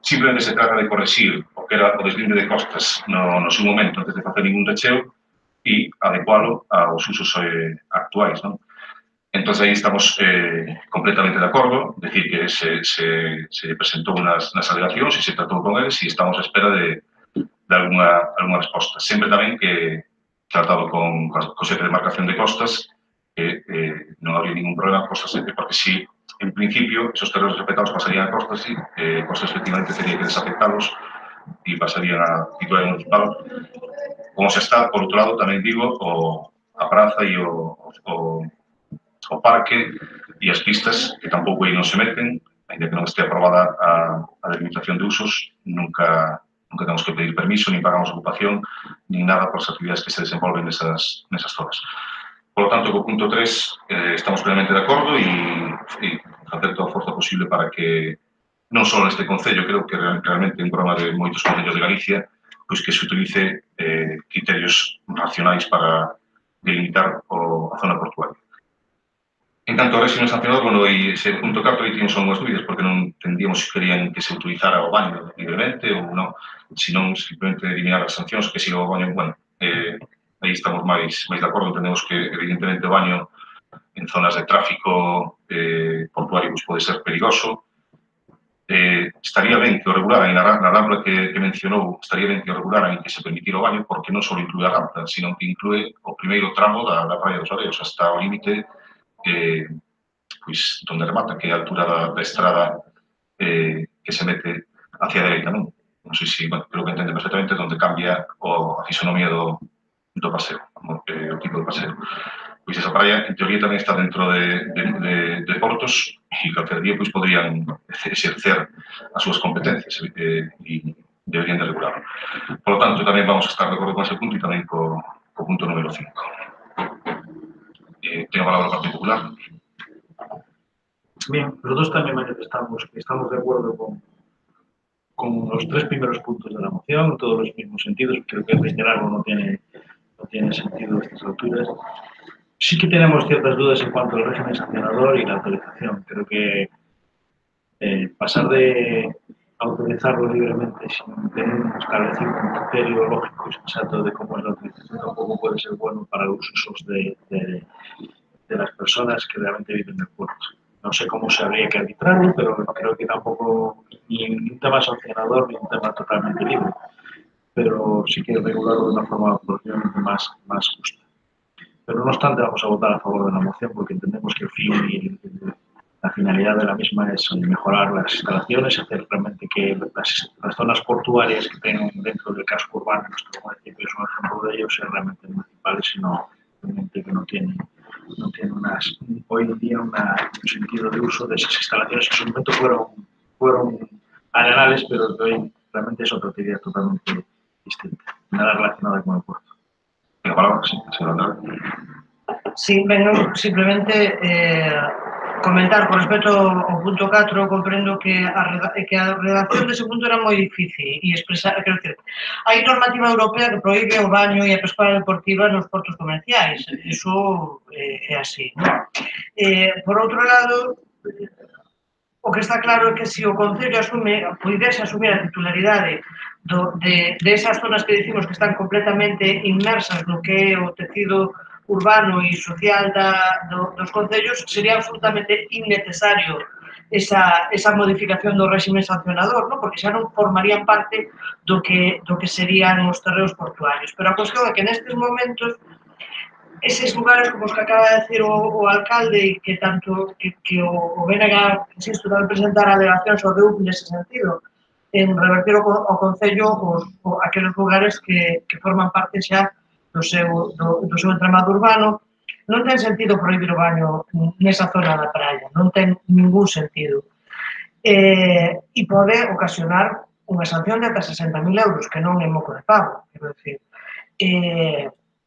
Simplemente se trata de corregir o que era o deslinde de costas no seu momento, antes de facer ningún recheo, e adecualo aos usos actuais, non? Entón, aí estamos completamente de acordo, decir que se presentou nas alegacións e se tratou con eles e estamos a espera de alguna resposta. Sempre tamén que tratado con o xefe de marcación de costas, que non habría ningún problema con costas, porque si, en principio, esos terrenos afectados pasarían a costas e costas efectivamente teria que desafectalos e pasarían a titularidade municipal. Como se está, por outro lado, tamén digo, a praza e o parque e as pistas, que tampouco aí non se meten, ainda que non este aprobada a delimitación de usos, nunca temos que pedir permiso, nin pagamos ocupación, nin nada por as actividades que se desenvolven nesas zonas. Por lo tanto, co punto 3 estamos plenamente de acordo e facer toda a forza posible para que non só neste Concello, creo que realmente é un programa de moitos concellos de Galicia, pois que se utilice criterios racionais para delimitar a zona portuaria. En canto ao régimen sancionador, bueno, aí ese punto 4 aí tínhamos algunhas dúbidas porque non entendíamos se querían que se utilizara o baño libremente ou non, senón simplemente eliminar as sancións, que siga o baño, bueno, aí estamos máis de acordo, entendemos que evidentemente o baño en zonas de tráfico portuario pues, pode ser perigoso. Estaría ben que o regularan, na rampa que mencionou, estaría ben que o regularan e que se permitira o baño, porque non só inclúe a rampa, sino que inclúe o primeiro tramo da Praia dos Areos, hasta o límite pois, donde remata, que é a altura da estrada que se mete hacia a dereita, non? Non sei se, bueno, creo que entende perfectamente onde cambia a fisonomía do paseo, o tipo de paseo. Pois esa praia, en teoría, tamén está dentro de portos e calquer día pois, podrían exercer as súas competencias e deberían de regularlo. Por lo tanto, tamén vamos a estar de acordo con ese punto e tamén co punto número 5. Tengo a palabra para particular. Bien, los dos tamén manifestamos que estamos de acuerdo con los tres primeros puntos de la moción, en todos los mismos sentidos. Creo que reiterarlo no tiene sentido a estas alturas. Sí que tenemos ciertas dudas en cuanto al régimen sancionador y la autorización. Creo que pasar de autorizarlo libremente sin tener establecido un criterio lógico y sensato de cómo es la autorización tampoco puede ser bueno para los usos de las personas que realmente viven en el puerto. No sé cómo se habría que arbitrarlo, pero creo que tampoco ni un tema sancionador ni un tema totalmente libre. Pero sí que regularlo de una forma proporcionalmente más justa. Pero no obstante vamos a votar a favor de la moción porque entendemos que el fin y la finalidad de la misma es mejorar las instalaciones, hacer realmente que las zonas portuarias que tengan dentro del casco urbano, en nuestro municipio es un ejemplo de ellos, sean realmente municipales, sino realmente que no tienen hoy en día un sentido de uso de esas instalaciones que en su momento fueron arenales, pero hoy realmente es otra actividad totalmente distinta, nada relacionada con el puerto. ¿La palabra? Sí, señora. Sí, vengo simplemente comentar con respecto ao punto 4, comprendo que a redacción dese punto era moi difícil e expresar, quero dizer, hai normativa europea que prohíbe o baño e a pesca deportiva nos portos comerciais, iso é así, non? Por outro lado, o que está claro é que se o Concello pudese asumir a titularidade de esas zonas que dicimos que están completamente inmersas no que é o tecido urbano e social dos concellos, sería absolutamente innecesario esa modificación do régimen sancionador, ¿no? Porque xa non formarían parte do que serían os terreos portuarios. Pero a cuestión é que nestes momentos eses lugares, como os que acaba de decir o alcalde, e que tanto que o BNG, insisto, debe presentar alegacións ao DEUP nese sentido, en revertir ao Concello aqueles lugares que forman parte xa do seu entramado urbano. Non ten sentido prohibir o baño nesa zona da praia, non ten ningún sentido. E pode ocasionar unha sanción de ata 60.000 euros, que non é moco de pago, quero dicir.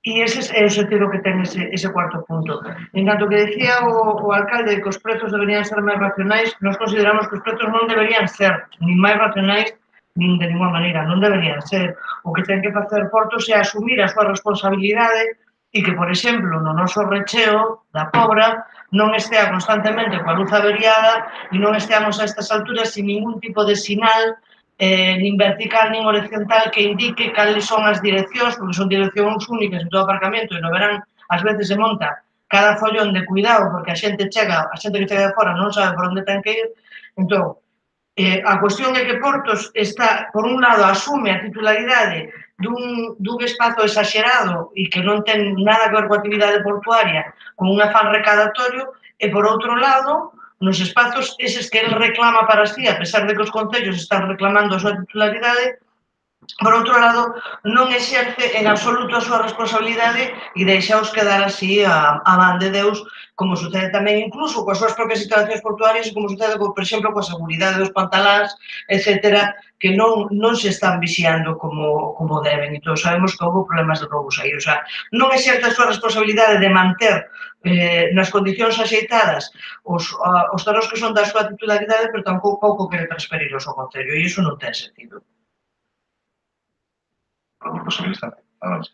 E ese é o sentido que ten ese cuarto punto. En canto que decía o alcalde que os prezos deberían ser máis racionais, nós consideramos que os prezos non deberían ser nin máis racionais nin de ninguna maneira, non deberían ser. O que ten que facer Portos é asumir a súa responsabilidade e que, por exemplo, no noso recheo da Pobra non estea constantemente coa luz averiada e non esteamos a estas alturas sin ningún tipo de sinal nin vertical nin horizontal que indique cales son as direccións, porque son direccións únicas en todo aparcamento e no verán ás veces se monta cada follón de cuidado porque a xente que chega de fora non sabe por onde ten que ir. Entón, a cuestión é que Portos está, por un lado, asume a titularidade dun espazo exagerado e que non ten nada que ver coa actividade portuaria con un afán recadatorio e, por outro lado, nos espazos eses que ele reclama para sí, a pesar de que os concellos están reclamando a súa titularidade, Por outro lado, non exerce en absoluto a súa responsabilidade e deixaos quedar así a man de Deus, como sucede tamén incluso coas súas propias instalacións portuarias e como sucede, por exemplo, coa seguridade dos pantaláns, etcétera, que non se están vixiando como deben. E todos sabemos que houve problemas de roubos aí. O sea, non exerce a súa responsabilidade de manter nas condicións axeitadas os terreos que son da súa titularidade, pero tampouco quere transferiros ao Concello, e iso non ten sentido. Para o Grupo Socialista, nada máis.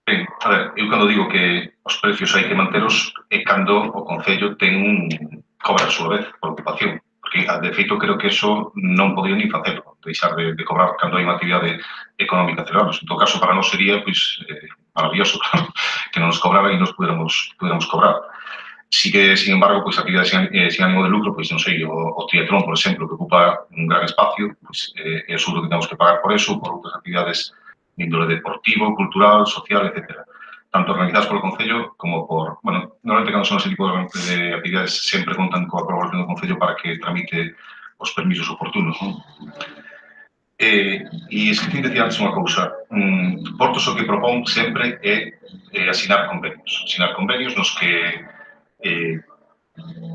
Ben, a ver, eu cando digo que os precios hai que manteros é cando o Concello cobra a súa vez por ocupación, porque de feito creo que eso non podía ni facelo, deixar de cobrar cando hai unha actividade económica celebrada. En todo caso, para nós sería maravilloso que non nos cobraran e nos puderamos cobrar. Sí que, sin embargo, a actividade sin ánimo de lucro, non sei, o triatlón, por exemplo, que ocupa un gran espacio, é seguro que temos que pagar por eso, por outras actividades de índole deportivo, cultural, social, etc. Tanto organizadas polo Concello como por... Bueno, normalmente cando son ese tipo de actividades sempre contan coa colaboración do Concello para que tramite os permisos oportunos, non? E esqueci de decir antes unha cousa. Portos o que propón sempre é asinar convenios nos que en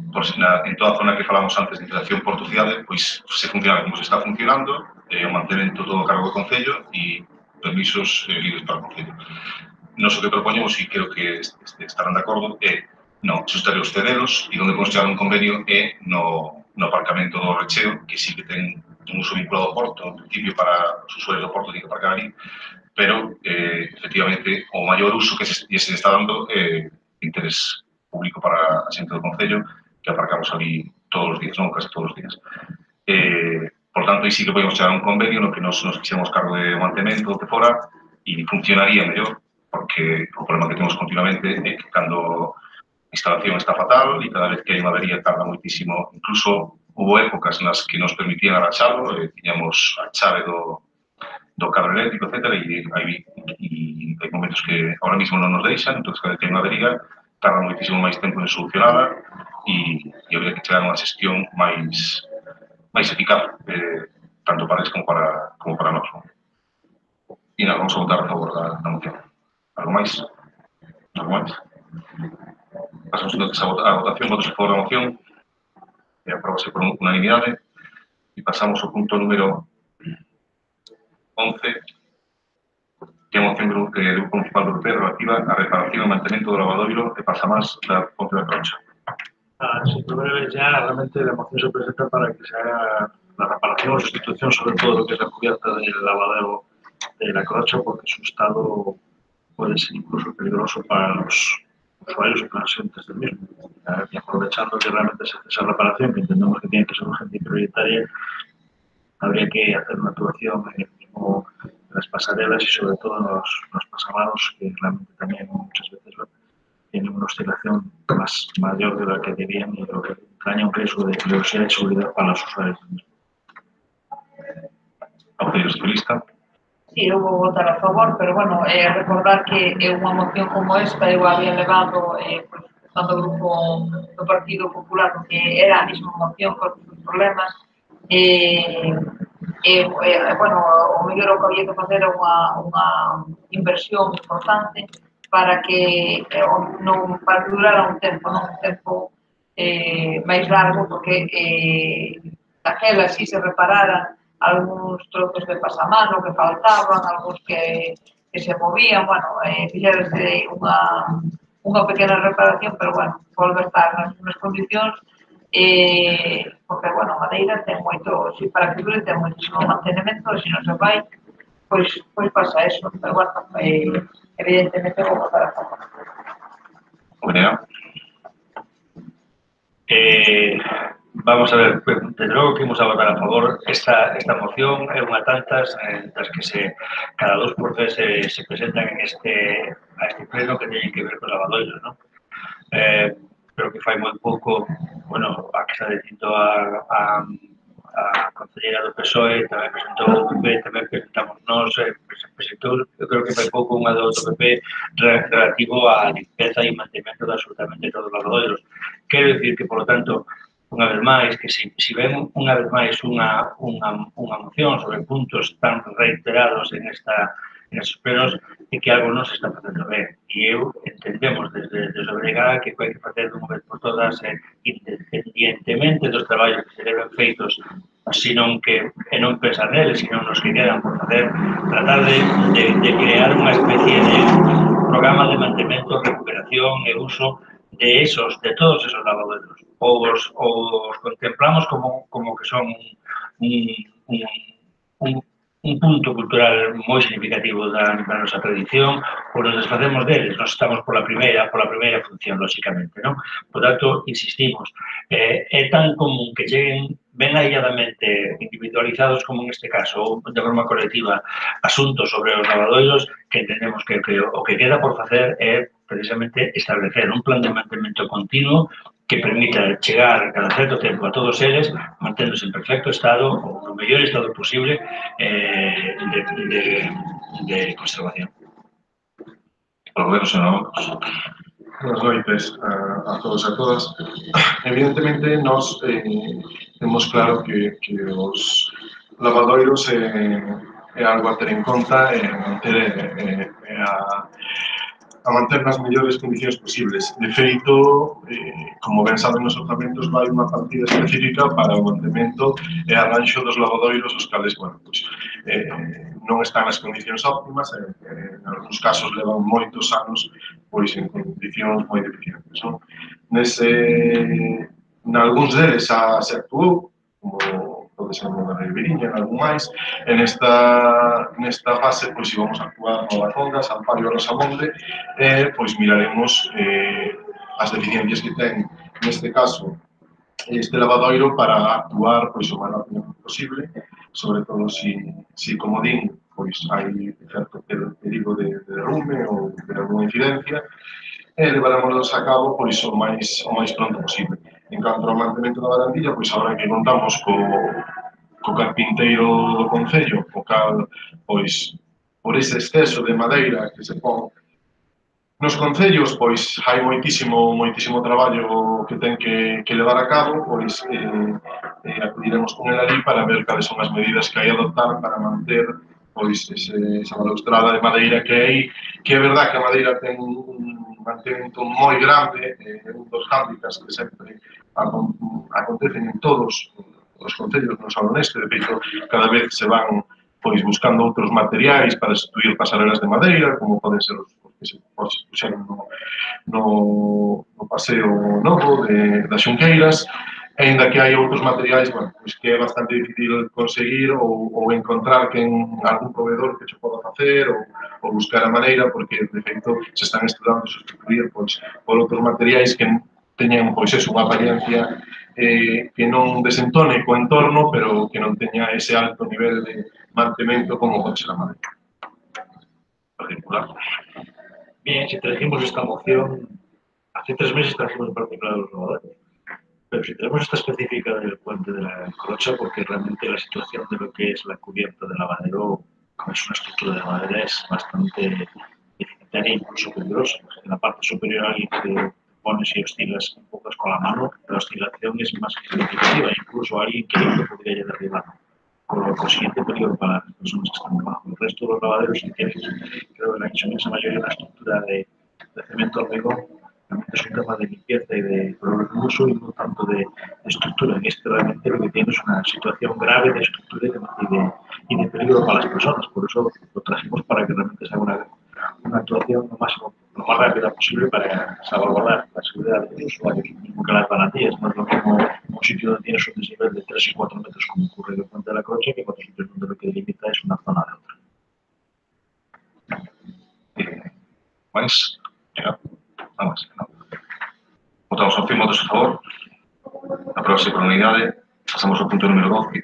toda a zona que falamos antes de integración porto-cidade, pois se funciona como se está funcionando, o mantemento todo o cargo do Concello e permisos libres para o Concello. Nos o que propoñemos, e creo que estarán de acordo, é non sustentar os cedelos e onde podemos chegar un convenio é no aparcamento do Recheo, que sí que ten un uso vinculado ao porto, en principio para os usuarios do porto que aparcar ali, pero efectivamente o maior uso que se está dando é interés público para a xente do Concello, que aparcamos ali todos os días, non casi todos os días. Por tanto, aí sí que podemos chegar a un convenio no que nos fixemos cargo de mantemento do que fora e funcionaría mellor, porque o problema que temos continuamente é que cando a instalación está fatal e cada vez que hai unha avería tarda moitísimo. Incluso hubo épocas nas que nos permitían arrachalo, tiñamos a chave do cable eléctrico, etc. E hai momentos que ahora mismo non nos deixan, entón cada vez que hai unha avería tarda moitísimo máis tempo en solucionada e habría que chegar a unha xestión máis eficaz, tanto para eles como para nós. E nada, vamos a votar a favor da moción. Algo máis? Pasamos entonces a votación, votos a favor da moción, e aprobase por unanimidade, e pasamos ao punto número 11, que é a moción do Grupo Municipal do PP relativa á reparación e mantemento do lavadoiro de Pasamás da Ponte da Concha. Si breve ya, realmente la moción se presenta para que se haga la reparación o sustitución sobre todo lo que es la cubierta del lavadero de la Crocha, porque su estado puede ser incluso peligroso para los usuarios y pacientes del mismo. Y aprovechando que realmente se hace esa reparación, que entendemos que tiene que ser urgente y prioritaria, habría que hacer una actuación en las pasarelas y sobre todo en los pasamanos, que realmente también muchas veces tienen una oscilación más mayor de la que debían y lo que entraña un riesgo de peligrosidad y seguridad para los usuarios del mismo. Concello Socialista. Sí, eu vou votar a favor, pero, bueno, recordar que unha moción como esta eu había levado tanto o grupo do Partido Popular, porque era a mesma moción con os problemas, bueno, o mellor o que había que facer era unha inversión importante para que non para durar un tempo máis largo, porque daquela si se repararan algúns trozos de pasamano que faltaban, algúns que se movían, bueno, fixerase unha pequena reparación, pero, bueno, volve a estar nas mesmas condicións, porque, bueno, a madeira ten moito, si para que dure, ten moitísimo mantenimento, e se non se vai, pois pasa eso, pero, bueno, evidentemente vou votar a favor. Vamos a ver, desde logo que imos a votar a favor. Esta moción é unha tantas das que cada 2 por 3 se presentan a este pleno que teñen que ver con lavadoiros, non? Pero que fai moi pouco, bueno, a que está dicindo a concelleira do PSOE, tamén presentou o PP, tamén presentamos nós, presentou, eu creo que fai pouco unha do PP relativo á limpeza e mantemento de absolutamente todos os lavadoiros. Quero dicir que, por lo tanto, unha vez máis, que se ven unha vez máis unha moción sobre puntos tan reiterados en estes plenos, e que algo non se está facendo ben. E eu entendemos desde o Brega que hai que facer dunha vez por todas, independientemente dos traballos que se deben feitos, senón que, e non pensar neles, senón nos que quedan por facer, tratar de crear unha especie de programa de mantemento, recuperación e uso de todos esos lavaderos. Ou os contemplamos como que son un punto cultural moi significativo da nosa tradición, ou nos desfacemos deles, nos estamos pola primeira función, lóxicamente, non? Por tanto, insistimos, é tan común que cheguen ben ailladamente individualizados como en este caso, ou de forma colectiva, asuntos sobre os lavadoiros, que entendemos que o que queda por facer é precisamente establecer un plan de mantemento continuo que permita chegar cada certo tempo a todos eles, manténdose en perfecto estado, ou no mellor estado posible, de conservación. Volvemos a novos. Boas noites a todos e a todas. Evidentemente, nós temos claro que os lavadoiros é algo a ter en conta e a manter nas mellores condicións posibles. De feito, como ben saben nos orzamentos, vai unha partida específica para o mantemento e arranxo dos lavadoiros, os cales, bueno, pois, non están nas condicións óptimas e en algúns casos levan moitos anos pois en condicións moi deficientes. Nalgúns deles se actuou, como pode ser no da Ribeirinha, en algún máis, e nesta fase pois íbamos a actuar no Lacondas, Amparo e Rosamonde, e pois miraremos as deficiencias que ten neste caso este lavadoiro para actuar pois o máis rápido posible, sobre todo si como din, pois hai certo perigo de derrume ou de alguna incidencia, e levaremos a cabo pois o máis pronto posible. En canto ao mantemento da barandilla, pois agora que contamos co carpinteiro do Concello, o cal, pois, por ese exceso de madeira que se pon nos concellos, pois hai moitísimo traballo que ten que levar a cabo, pois acudiremos con el ali para ver cales son as medidas que hai a adoptar para manter pois esa balaustrada de madeira que hai, que é verdad que a madeira ten un mantemento moi grande, un dos hándicaps que sempre acontecen en todos os concellos, non só neste, de feito, cada vez se van pois buscando outros materiais para substituir pasarelas de madeira, como poden ser os que se puxeron no paseo novo das Xunqueiras, e ainda que hai outros materiais, bueno, pois que é bastante difícil conseguir ou encontrar quen algún proveedor que se poda facer ou buscar a maneira, porque de feito se están estudando sustituir pois por outros materiais que teñen pois unha apariencia que non desentone co entorno, pero que non teña ese alto nivel de mantemento como pode ser a madeira. Particular. Bien, si trajimos esta moción, hace 3 meses trajimos en particular los lavadores. Pero si tenemos esta específica del puente de la Corocha, porque realmente la situación de lo que es la cubierta del lavadero, como es una estructura de madera, es bastante deficitaria e incluso peligrosa. En la parte superior alguien se pone si oscilas un poco con la mano, la oscilación es más que significativa, incluso alguien que no podría llegar arriba, con lo consiguiente peligro para las personas que están debajo. El resto de los lavaderos, si tienes, creo que la inmensa mayoría de la estructura de cemento hormigón, realmente es un tema de limpieza y de uso y no tanto de estructura. En este realmente lo que tiene es una situación grave de estructura y de peligro para las personas. Por eso lo trajimos para que realmente sea una actuación lo más rápida posible para salvaguardar la seguridad de los usuarios. Nunca las garantías, no es lo mismo un sitio donde tienes un desnivel de 3 y 4 metros como ocurre en el puente de la Croce, que en otros sitios donde lo que delimita es una zona de otra. ¿Más? Vamos, no. Votamos a opción, votos a favor. Aprobase por unidade. Pasamos ao punto número 12,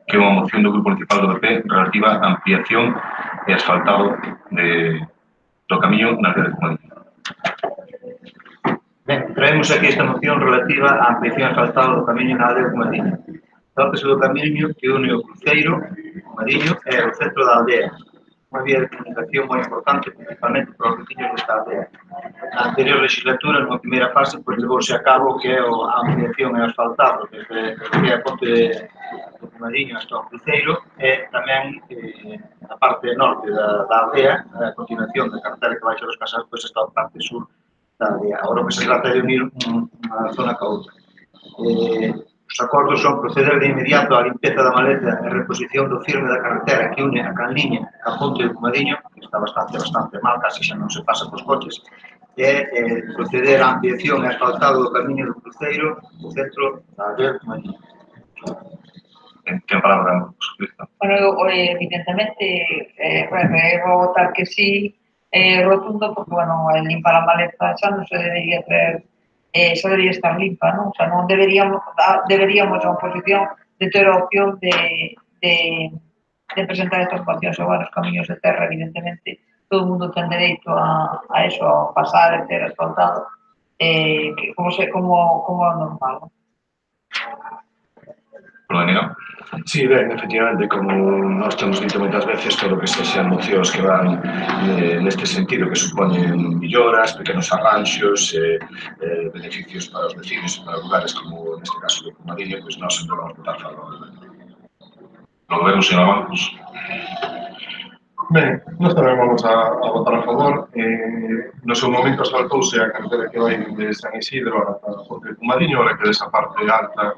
que é unha moción do Grupo Municipal do PP relativa á ampliación e asfaltado do camiño na área de Comadilla. Ben, traemos aquí esta moción relativa á ampliación e asfaltado do camiño na área de Comadilla. Trátase do camiño que une o cruceiro, Comadillo, e o centro da aldea. Unha vía de comunicación moi importante, principalmente para os veciños desta aldea. Na anterior legislatura, nunha primeira fase, pois levouse a cabo que é a ampliación e asfaltado desde a ponte do Pomadiño hasta o Cruceiro e tamén a parte norte da aldea, a continuación da carretera que baixa dos Casas, pois está a parte sur da aldea. Agora o que se trata de unir unha zona ca outra. Os acordos son proceder de inmediato á limpeza da maleza e reposición do firme da carretera que une a Canliña a ponte do Pomadiño, que está bastante mal, casi xa non se pasa cos coches, e proceder á ampliación e asfaltado do camiño do Cruceiro do centro da aldea do Pomadiño. Ten palabra, Supliza. Bueno, evidentemente, vou votar que sí, rotundo, porque, bueno, limpa a maleza xa non se debería traer, xa debería estar limpa, non? O sea, non deberíamos a oposición de ter a opción de presentar estas mocións agora os camiños de terra, evidentemente, todo o mundo ten dereito a eso, a pasar e ter asfaltado, como é normal, non? Perdón, Sí, ben, efectivamente, como nós temos dito moitas veces, todo o que sexan mocións que van neste sentido, que supoñen melloras, pequenos arranxos, beneficios para os vecinos e para lugares como neste caso do Pomadiño, pois nós sempre vamos votar a favor. Lo goberno, señor Bancos. Ben, nós tamén vamos a votar a favor. No seu momento asfaltouse a carretera que vai de San Isidro a Ponte do Pomadiño, ahora que desa parte alta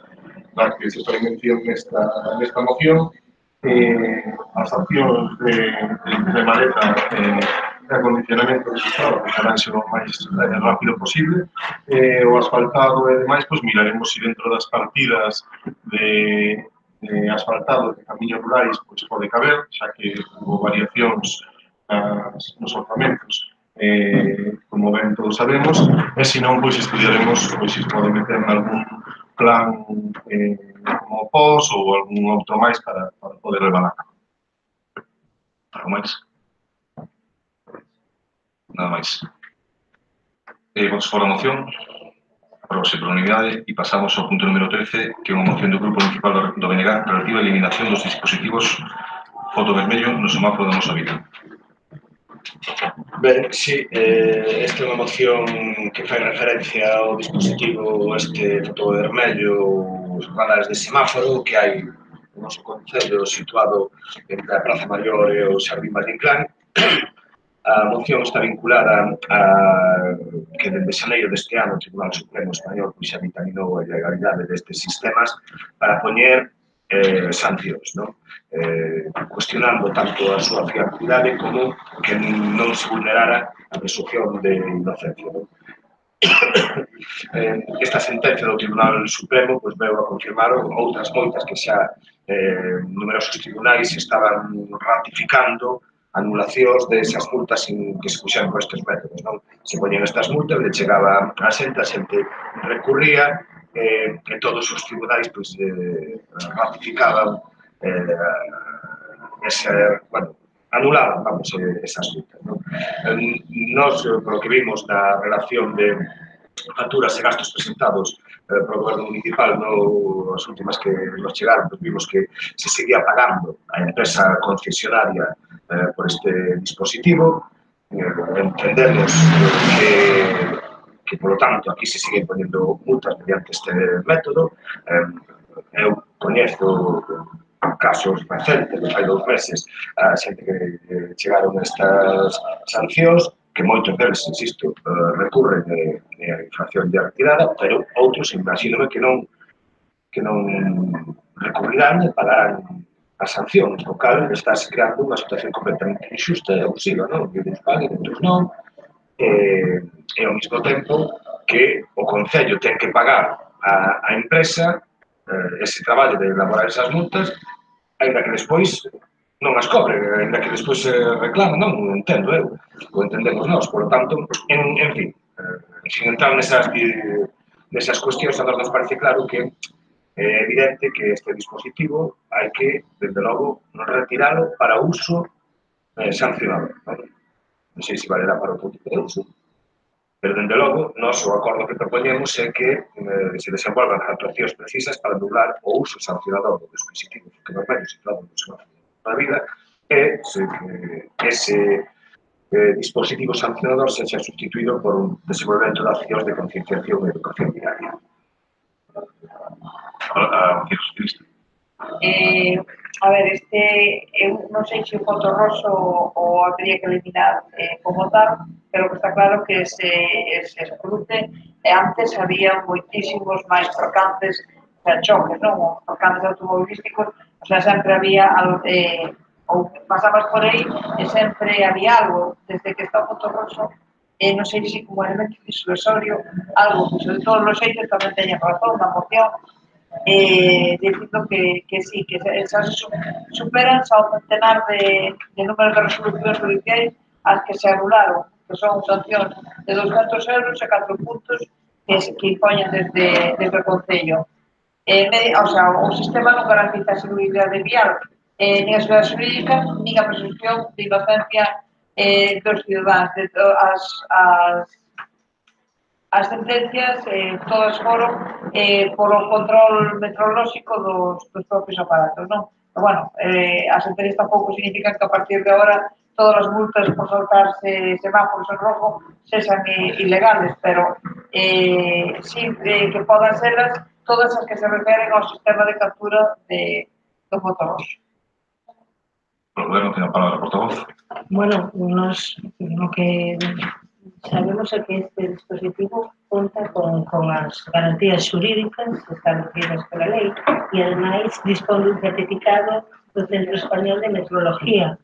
da que se fai mención nesta moción. As accións de maleta e acondicionamento do substrado que serán o máis rápido posible. O asfaltado e demais, pois miraremos se dentro das partidas de asfaltado de camiños rurais pois pode caber, xa que houve variacións nos orzamentos, como ben todos sabemos, e se non, pois estudiaremos pois se pode meter en algún plan como POS ou algún outro máis para poder levar a cabo. Algo máis? Nada máis. Votos por a moción. Aprobouse por unanimidade e pasamos ao punto número 13, que é unha moción do Grupo Municipal do BNG relativa á eliminación dos dispositivos fotovermello no semáforo da nosa vida. Ben, sí, esta é unha moción que fai referencia ao dispositivo fotovermello, os radares de semáforo que hai no noso concello situado entre a Praza Maior e o Xardín Valle-Inclán. A moción está vinculada a que desde xaneiro deste ano o Tribunal Supremo Español xa dictaminou a ilegalidade destes sistemas para poñer sancións, cuestionando tanto a súa fiabilidade como que non se vulnerara a presunción de inocencia. Esta sentencia do Tribunal Supremo veu a confirmar outras moitas que xa numerosos tribunais estaban ratificando anulacións desas multas que se puxeron por estes métodos. Se poñen estas multas, le chegaba a xente recurría e todos os tribunais ratificaban anulaban, esas multas. Nós, polo que vimos na relación de facturas e gastos presentados polo goberno municipal nas últimas que nos chegaron, vimos que se seguía pagando a empresa concesionaria por este dispositivo. Entendemos que, polo tanto, aquí se siguen ponendo multas mediante este método. Eu coñezo casos recentes, de hai 2 meses, a xente que chegaron estas sancións, que moitos deles, insisto, recurren a infracción de retirada, pero outros, imagínome, que non recurrirán e pagarán a sanción, o cal está creando unha situación completamente injusta e abusiva, que uns paguen, outros non, e ao mesmo tempo que o Concello ten que pagar a empresa ese traballo de elaborar esas multas, ainda que despois non as cobre, ainda que despois reclaman, non entendo eu, o entendemos nós, por lo tanto, en fin, sin entrar nesas cuestións, a nós nos parece claro que é evidente que este dispositivo hai que, desde logo, retiralo para uso sancionado. Non sei se valerá para outro tipo de uso, pero, desde logo, nós o acordo que propoñemos é que se desenvolvan actuacións precisas para anular o uso sancionador do dispositivo fotovermello situado no semáforo da vida e ese dispositivo sancionador sexa sustituído por un desenvolvemento de accións de concienciación e educación diaria. A ver, eu non sei se o Foto Roso o habría que eliminar como tal, pero que está claro que se produce, antes había moitísimos máis percances de choques, non? Os percances automobilísticos, o sea, sempre había ou pasabas por aí e sempre había algo, desde que está o Foto Roso, non sei se como elemento disuasorio, algo que sobre todos os xeitos tamén teñen razón na moción, dicindo que sí, que xa se superan xa o centenar de números de resolucións judiciais as que se anularon, que son sancións de 200 euros e 4 puntos que impoñen desde o Concello. O sea, o sistema non garantiza a seguridade vial, nin a seguridade xurídica, nin a presunción de inocencia dos ciudadanos. As sentencias todas foron por o control meteorolóxico dos propios aparatos, non? Pero, bueno, as sentencias tampouco significan que a partir de agora todas as multas por saltarse semáforos en rojo sexan ilegales, pero sí que podan serlas todas as que se referen ao sistema de captura do Foto Roso. O Goberno ten a palabra, portavoz. Bueno, nos lo que sabemos é que este dispositivo conta con as garantías xurídicas establecidas pola lei e, ademais, dispón dun certificado do Centro Español de Metrología.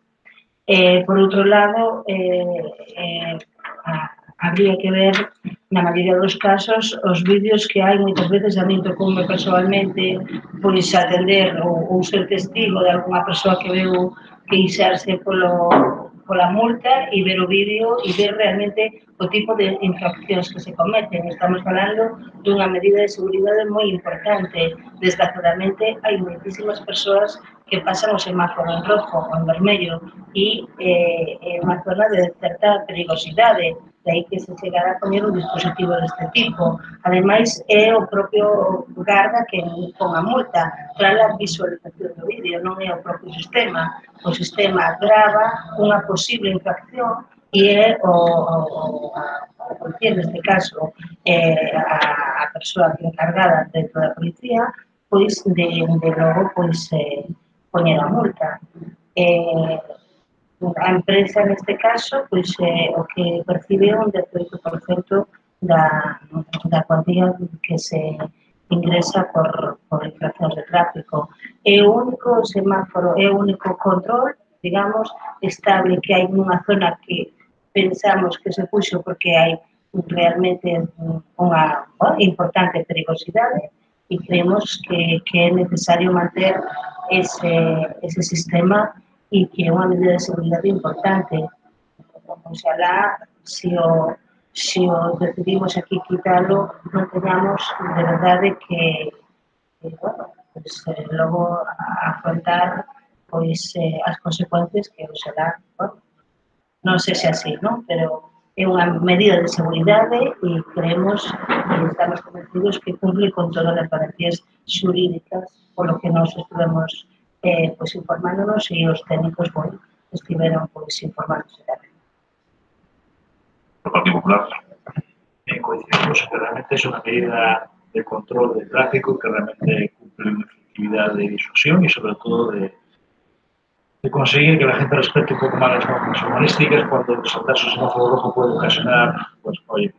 Por outro lado, habría que ver, na maioría dos casos, os vídeos que hai moitas veces. A min tocoume personalmente pois atender ou ser testigo de alguna persoa que veu queixarse pola multa e ver o vídeo e ver realmente o tipo de infraccións que se cometen. Estamos falando dunha medida de seguridade moi importante. Desgraciadamente, hai moitísimas persoas que pasan o semáforo en rojo ou en vermello e é unha zona de certa perigosidade. De aí que se chegara a poñer un dispositivo deste tipo. Ademais, é o propio garda que pon a multa tras a visualización do vídeo, non é o propio sistema. O sistema grava unha posible infracción e é o policía, neste caso, a persoa encargada dentro da policía, pois, de logo, pois, poñer a multa. A empresa, neste caso, pois, o que percibe un 18% da cuantía que se ingresa por infraccións de tráfico. É o único semáforo, é o único control, digamos, estable que hai nunha zona que pensamos que se puxo porque hai realmente unha importante perigosidade e creemos que é necesario manter ese sistema e que é unha medida de seguridade importante. Oxalá, se o decidimos aquí quitalo, non teñamos de verdade que logo afrontar as consecuencias que oxalá non sexa así, non? Pero é unha medida de seguridade e creemos e estamos convencidos que cumple con todas as garantías xurídicas polo que nós estuvemos informándonos e os técnicos estiveron informándose tamén. O Partido Popular. Coincidimos que realmente es una medida de control de tráfico que realmente cumple una efectividad de disuasión y sobre todo de conseguir que la gente respete un poco más las normas urbanísticas cuando saltarse un semáforo rojo puede ocasionar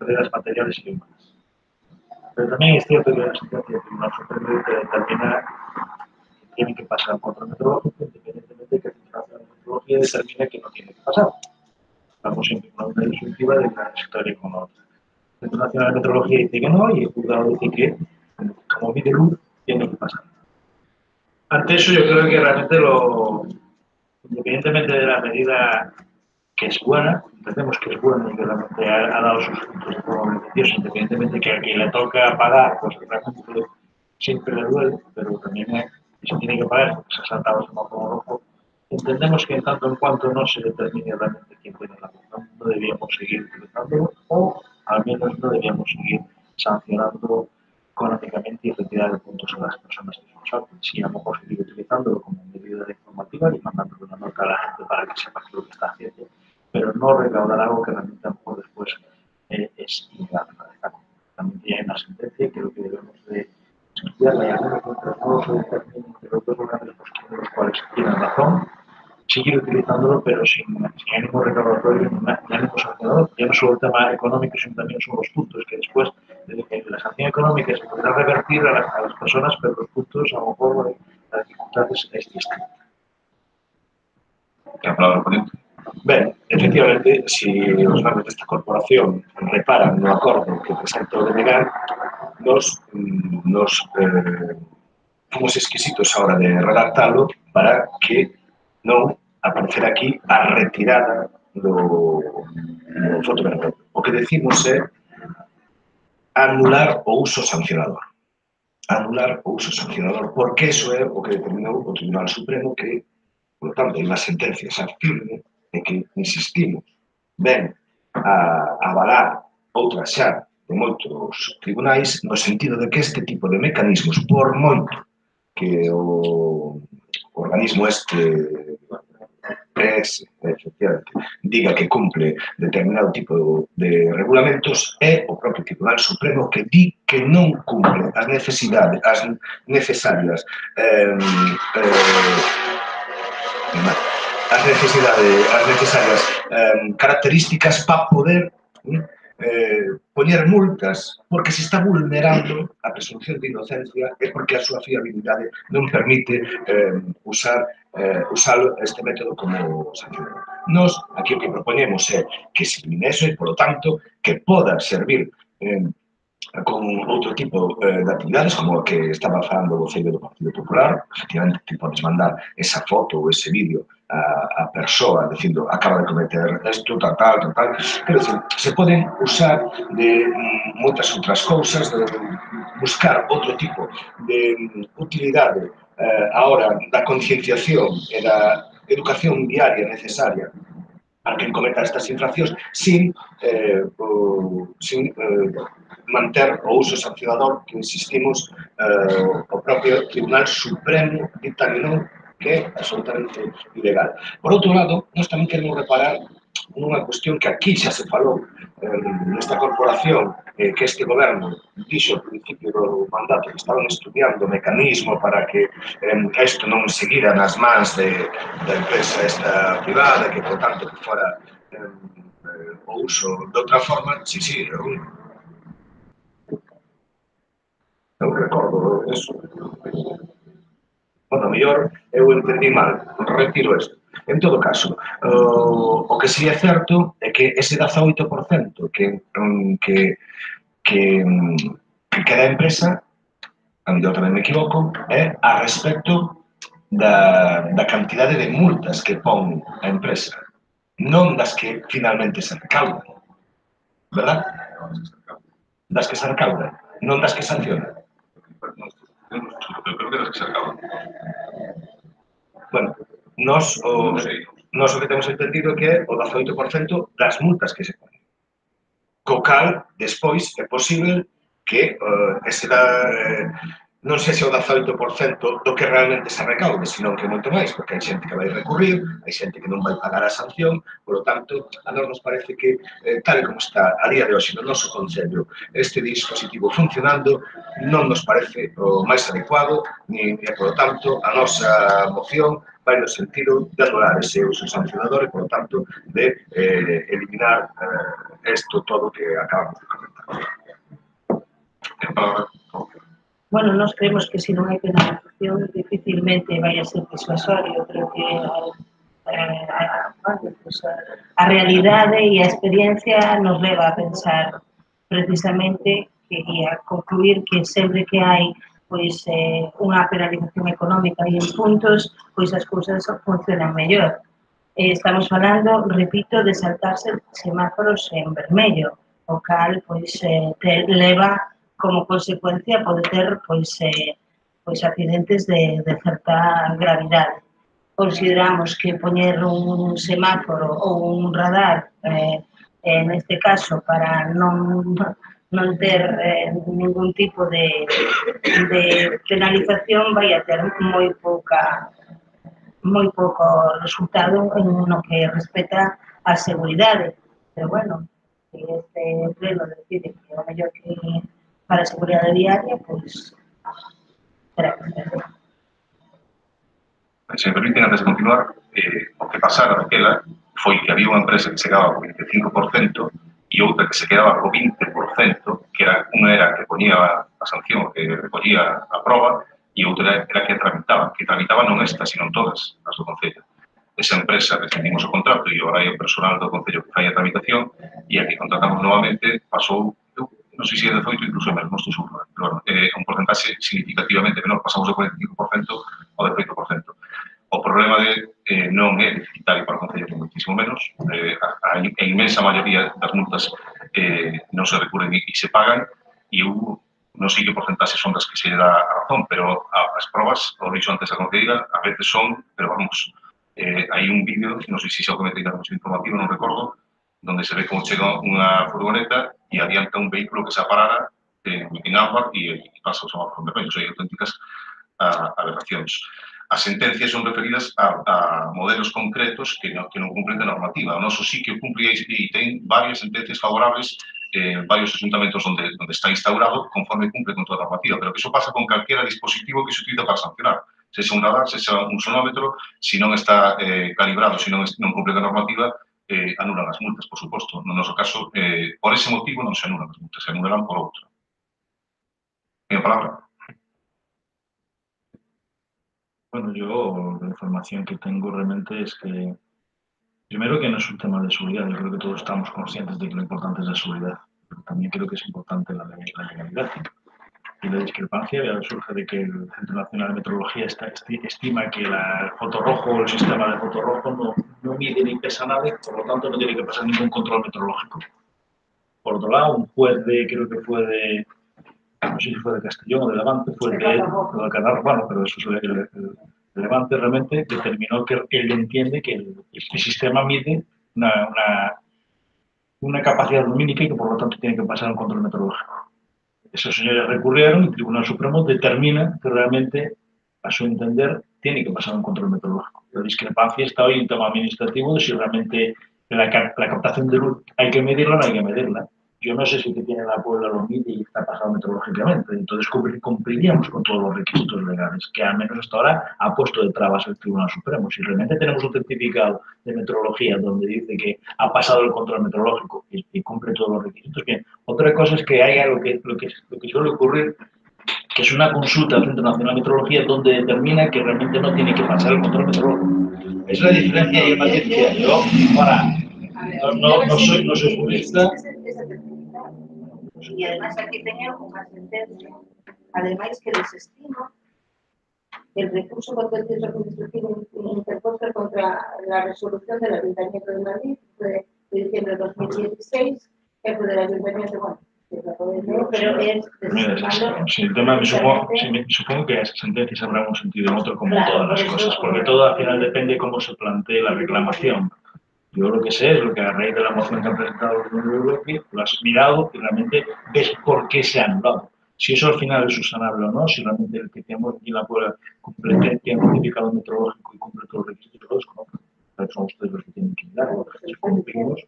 pérdidas materiales y humanas. Pero también es cierto que la sentencia del Tribunal Supremo determina tiene que pasar un control meteorológico, independientemente de que la meteorología determine que no tiene que pasar. Estamos siempre con una disyuntiva de una historia con otra. El Centro Nacional de Meteorología dice que no y el juzgado dice que, como mide luz, tiene que pasar. Ante eso, yo creo que realmente independientemente de la medida que es buena, entendemos que es buena y que realmente ha dado sus frutos de forma beneficiosa, independientemente que a quien le toca pagar, pues realmente siempre le duele, pero también se tiene que pagar porque se ha saltado el semáforo rojo. Entendemos que en tanto en cuanto no se determine realmente quién tiene la culpa, no debíamos seguir utilizándolo o al menos no debíamos seguir sancionando económicamente y retirar de puntos a las personas que son salten. Si a lo mejor seguir utilizándolo como medida informativa y mandándole una nota a la gente para que sepa lo que está haciendo pero no recaudar algo que realmente tampoco después es ilegal. También tiene una sentencia, creo que debemos de estudiarla y algunos contra todos se determinen que los dos grandes posiciones los cuales tienen razón, seguir utilizándolo, pero sin ánimo recaudatorio ni ánimo sancionador. Ya no solo el tema económico, sino también son los puntos que después, desde la sanción económica se podrá revertir a las personas, pero los puntos, a lo mejor, la dificultad es distinta. La palabra ponente. Ben, efectivamente, se os membros desta corporación reparan no acordo que presenta o Denegar, nos fomos exquisitos a hora de redactalo para que non aparecer aquí a retirada do fotográfico. O que decimos é anular o uso sancionador. Anular o uso sancionador, porque iso é o que determinou o Tribunal Supremo que, por lo tanto, hai unha sentencia xa firme e que, insistimos, ven a avalar outras xa de moitos tribunais no sentido de que este tipo de mecanismos, por moito que o organismo efectivamente, diga que cumple determinado tipo de regulamentos, é o propio Tribunal Supremo que di que non cumple as necesarias características para poder poñer multas porque se está vulnerando a presunción de inocencia e porque a súa fiabilidade non permite usar este método como sancionador. Nos, aquí o que propoñemos é que se elimine eso e, polo tanto, que poda servir con outro tipo de actividades, como o que estaba falando o voceiro do Partido Popular. Efectivamente, te podes mandar esa foto ou ese vídeo a persoa dicindo acaba de cometer isto, tal. Quero dicir, se poden usar de moitas outras cousas, de buscar outro tipo de utilidade a hora da concienciación e da educación diaria necesaria para quen cometa estas infraccións sin manter o uso sancionador que, insistimos, o propio Tribunal Supremo dictaminou que é absolutamente ilegal. Por outro lado, nós tamén queremos reparar nunha cuestión que aquí xa se falou nesta corporación, que este goberno dixo ao principio do mandato que estaban estudiando o mecanismo para que isto non seguira nas mans da empresa esta privada, que, por tanto, que fora o uso de outra forma. Sí, eu recordo eso. Bueno, mellor eu entendí mal, retiro isto. En todo caso, o que sí é certo é que ese 18% que cada empresa, a mellor tamén me equivoco, é a respecto da cantidade de multas que pon a empresa, non das que finalmente se recaudan, verdad? Das que se recaudan, non das que sancionan. Eu creo que das que se acaban. Bueno, nos o que temos entendido que é o 18% das multas que se ponen. Co cal, despois, é posible que non sexa o 18% do que realmente se recaude, senón que moito máis, porque hai xente que vai recurrir, hai xente que non vai pagar a sanción. Por lo tanto, a nós nos parece que, tal como está a día de hoxe no noso Consello este dispositivo funcionando, non nos parece o máis adecuado, e, por lo tanto, a nosa moción vai no sentido de anular ese uso sancionador e, por lo tanto, de eliminar isto todo que acabamos de comentar. Bueno, nós creemos que se non hai penalización dificilmente vai a ser disuasorio. Creo que a realidade e a experiencia nos leva a pensar precisamente e a concluir que sempre que hai unha penalización económica e en puntos, as cousas funcionan mellor. Estamos falando, repito, de saltarse semáforos en vermello, o cal leva como consecuencia pode ter accidentes de certa gravidade. Consideramos que poñer un semáforo ou un radar, neste caso, para non ter ningún tipo de penalización, vai a ter moi pouca moi pouco resultado en no que respecta a seguridade. Pero bueno, se este pleno decide que é o mellor que para a seguridade diaria, pois será que se Se me permiten, antes de continuar, o que pasara daquela foi que había unha empresa que se quedaba co 25% e outra que se quedaba co 20%, que era unha era que poñía a sanción, que recollía a prova, e outra era que tramitaba non esta, sino todas as do Concello. Esa empresa rescindimos o contrato e agora hai o personal do Concello que fai a tramitación e a que contratamos novamente pasou, non sei se é 18, incluso menos, non estou seguro, pero é un porcentaxe significativamente menor, pasamos do 45% ao 18%. O problema non é deficitario para o Concello, que moitísimo menos. A inmensa maioría das multas non se recurren e se pagan, e non sei que porcentaxe son das que se dá a razón, pero as probas, o dixo antes a concelleira, a veces son, pero vamos, hai un vídeo, non sei se xa o comentei na comisión informativa, non recordo, donde se ve como chega unha furgoneta e adianta un vehículo que se aparara en ámbar e pasa o semáforo en vermello, ou sea, auténticas aberracións. As sentencias son referidas a modelos concretos que non cumplen a normativa. O noso sí que o cumpre e ten varias sentencias favorables en varios asuntamentos onde está instaurado conforme cumple con toda a normativa, pero que iso pasa con calquera dispositivo que se utiliza para sancionar. Se é un radar, se é un sonómetro, se non está calibrado, se non cumple a normativa, anulan as multas, por suposto. No noso caso, por ese motivo non se anulan as multas, se anulan por outro. Ten a palabra. Bueno, yo la información que tengo realmente es que, primero que no es un tema de seguridad, yo creo que todos estamos conscientes de que lo importante es la seguridad, pero también creo que es importante la legalidad. Y la discrepancia surge de que el Centro Nacional de Meteorología estima que la fotorrojo o el sistema de fotorrojo no mide ni pesa nada, por lo tanto no tiene que pasar ningún control meteorológico. Por otro lado, un juez creo que fue de, no sé si fue de Castellón o de Levante, fue de Canadá, bueno, pero eso es el Levante realmente determinó que él entiende que el sistema mide una capacidad lumínica y que por lo tanto tiene que pasar un control meteorológico. Esos señores recurrieron y el Tribunal Supremo determina que realmente, a su entender, tiene que pasar un control meteorológico. La discrepancia está hoy en tema administrativo de si realmente la captación de luz hay que medirla o no hay que medirla. Yo no sé si que tiene la Puebla lo mide y está pasado meteorológicamente. Entonces cumpliríamos con todos los requisitos legales, que al menos hasta ahora ha puesto de trabas el Tribunal Supremo. Si realmente tenemos un certificado de meteorología donde dice que ha pasado el control meteorológico y cumple todos los requisitos, bien. Otra cosa es que hay algo lo que suele ocurrir, que es una consulta al Centro Nacional de Meteorología donde determina que realmente no tiene que pasar el control meteorológico. Es la diferencia y el matiz que hay. Yo, ahora, no soy jurista. E ademais aquí teño unha sentencia, ademais que desestima el recurso contencioso administrativo interpuesto contra la resolución del Ayuntamiento de Madrid de diciembre de 2016, que fue del Ayuntamiento, bueno, pero es desestimando... Sí, el tema me supongo que esas sentencias habrán un sentido en otro como todas las cosas, porque todo al final depende cómo se plantee la reclamación. Yo lo que sé es lo que a raíz de la moción que han presentado el bloque, lo has mirado y realmente ves por qué se ha anulado. Si eso al final es subsanable o no, si realmente el que tenemos aquí la prueba completa, tiene un certificado meteorológico y cumple todos los requisitos, pero son ustedes los que tienen que mirar, si cumplimos.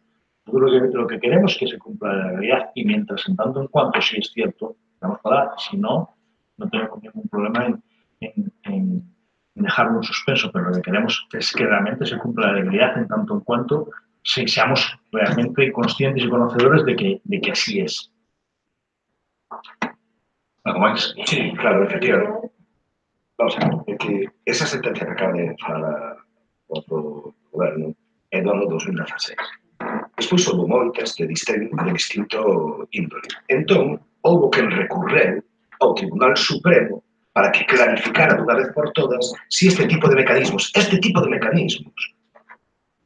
Nosotros lo que queremos es que se cumpla la realidad y mientras en tanto en cuanto si es cierto, vamos a parar, si no, no tenemos ningún problema en dejarlo en suspenso, pero lo que queremos es que realmente se cumpla la legalidad en tanto en cuanto seamos realmente conscientes y conocedores de que así es. ¿Algo más? Sí, claro, efectivamente. Vamos a ver, que esa sentencia que acaba de falar o goberno é do ano 2016. Despois houve moitas de distinto índole. Entón, houve que recurrer ao Tribunal Supremo para que clarificara de unha vez por todas si este tipo de mecanismos,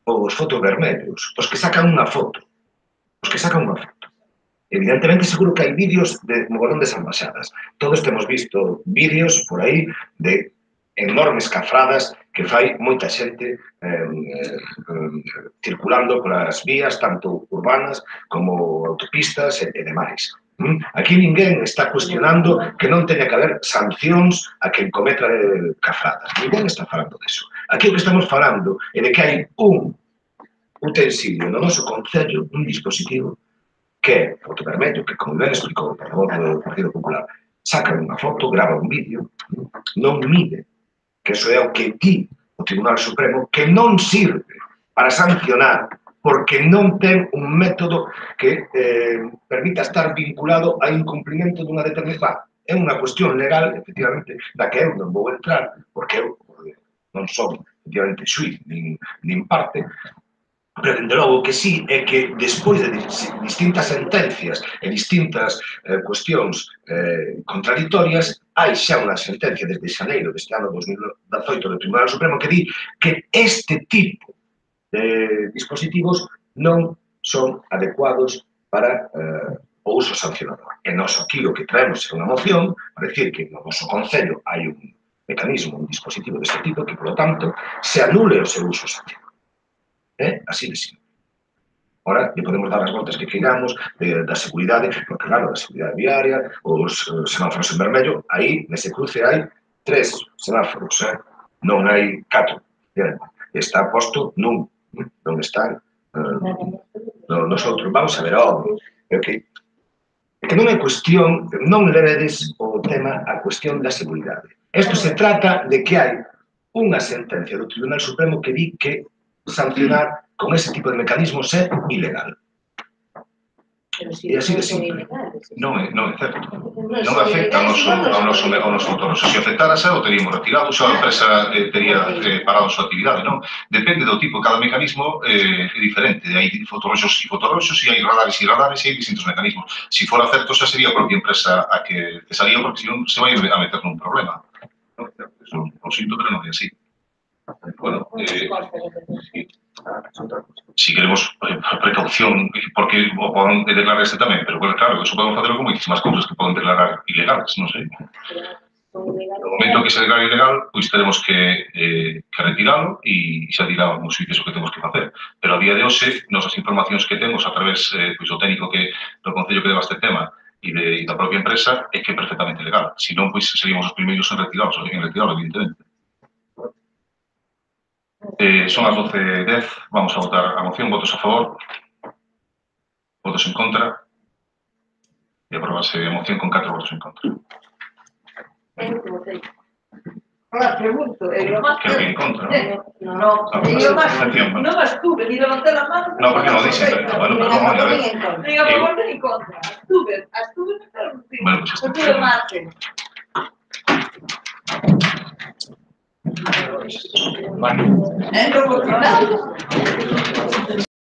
os fotovermelhos, os que sacan unha foto, evidentemente seguro que hai vídeos de mogollón de salvaxadas. Todos temos visto vídeos por aí de enormes cafradas que fai moita xente circulando polas vías, tanto urbanas como autopistas e demais. Aquí ninguén está cuestionando que non teña que haber sancións a quen cometa cafradas. Ninguén está falando deso. Aquí o que estamos falando é de que hai un utensilio no noso concello, un dispositivo que é fotovermello, que como ben explicou o portavoz do Partido Popular, saca unha foto, grava un vídeo, non mide, que eso é o que di o Tribunal Supremo, que non sirve para sancionar porque non ten un método que permita estar vinculado a incumplimento dunha determinada. É unha cuestión legal, efectivamente, da que eu non vou entrar, porque eu non son, efectivamente, xuiz, nin parte, pero, dende logo, que sí é que despois de distintas sentencias e distintas cuestións contradictorias, hai xa unha sentencia desde xaneiro deste ano 2018 do Tribunal Supremo que di que este tipo de dispositivos non son adecuados para o uso sancionador. E nós aquí o que traemos é unha moción para decir que no noso concello hai un mecanismo, un dispositivo deste tipo que, por lo tanto, se anule o seu uso sancionador. Así de simple. Ahora, lle podemos dar as voltas que queiramos da seguridade, porque, claro, da seguridade viaria, os semáforos en vermello, aí, nese cruce, hai 3 semáforos, non hai 4. Está posto nun. Non están nosotros. Vamos a ver, que non é cuestión, non levedes o tema a cuestión da seguridade. Isto se trata de que hai unha sentencia do Tribunal Supremo que di que sancionar con ese tipo de mecanismos é ilegal. E así de simple. Non é certo. Non afecta ao noso autónomo. Se afectara xa o teríamos retirado, xa a empresa tería parado a súa actividade, non? Depende do tipo, cada mecanismo é diferente. Hai fotorroxos e fotorroxos, e hai radares e radares, e hai distintos mecanismos. Se fora certo, xa sería a propia empresa a que cesaría, porque senón se vai a meter nun problema. O sinto, pero non é así. Bueno, si queremos precaución, porque o poden declararse tamén, pero claro, eso podemos facerlo con moitísimas cousas que poden declarar ilegales, non sei. No momento que se declara ilegal, pois teremos que retiralo e xa dirá os xuíces o que temos que facer. Pero a día de hoxe, nosas informacións que temos a través do técnico do Concello que leva este tema e da propia empresa é que é perfectamente legal. Se non, pois seríamos os primeiros en retiralo, evidentemente. Son as 12:10, vamos a votar a moción. Votos a favor, votos en contra, e aprobase a moción con 4 votos en contra. Ahora pregunto, Creo que en contra, ¿no? No me estuve, ni levanté la mano. No, porque no dice, bueno, pero vamos a ver. Ni a favor ni en contra. Estuve, pero Bueno, pues no tuve margen. Vale. No, porque nada.